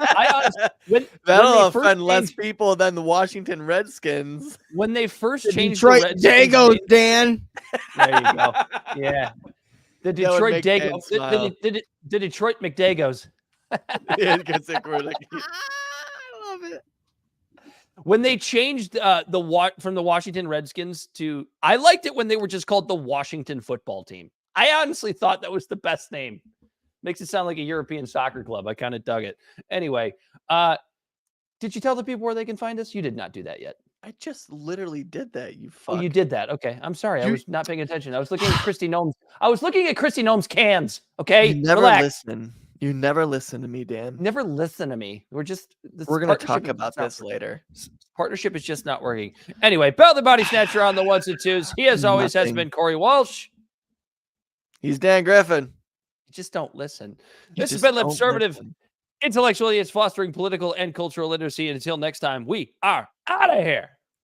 That'll offend less people than the Washington Redskins. When they first changed Detroit the Redskins, Dagos, Dan. There you go. Yeah, the Detroit Dagos. The Detroit McDagos. Yeah, because they were like, I love it. When they changed from the Washington Redskins to, I liked it when they were just called the Washington Football Team. I honestly thought that was the best name. Makes it sound like a European soccer club. I kind of dug it. Anyway, did you tell the people where they can find us? You did not do that yet. I just literally did that. You fuck. Oh, you did that. Okay. I'm sorry. I was not paying attention. I was looking at Christy Gnome's. I was looking at Christy Gnome's cans. Okay. You never listen. You never listen to me, Dan. Never listen to me. We're going to talk about this later. Partnership is just not working. Anyway, Bell the Bodysnatcher on the ones and twos. He, as always, has been Corey Walsh. He's Dan Griffin. You just don't listen. This has been Libservative. Intellectually, it's fostering political and cultural literacy. And until next time, we are out of here.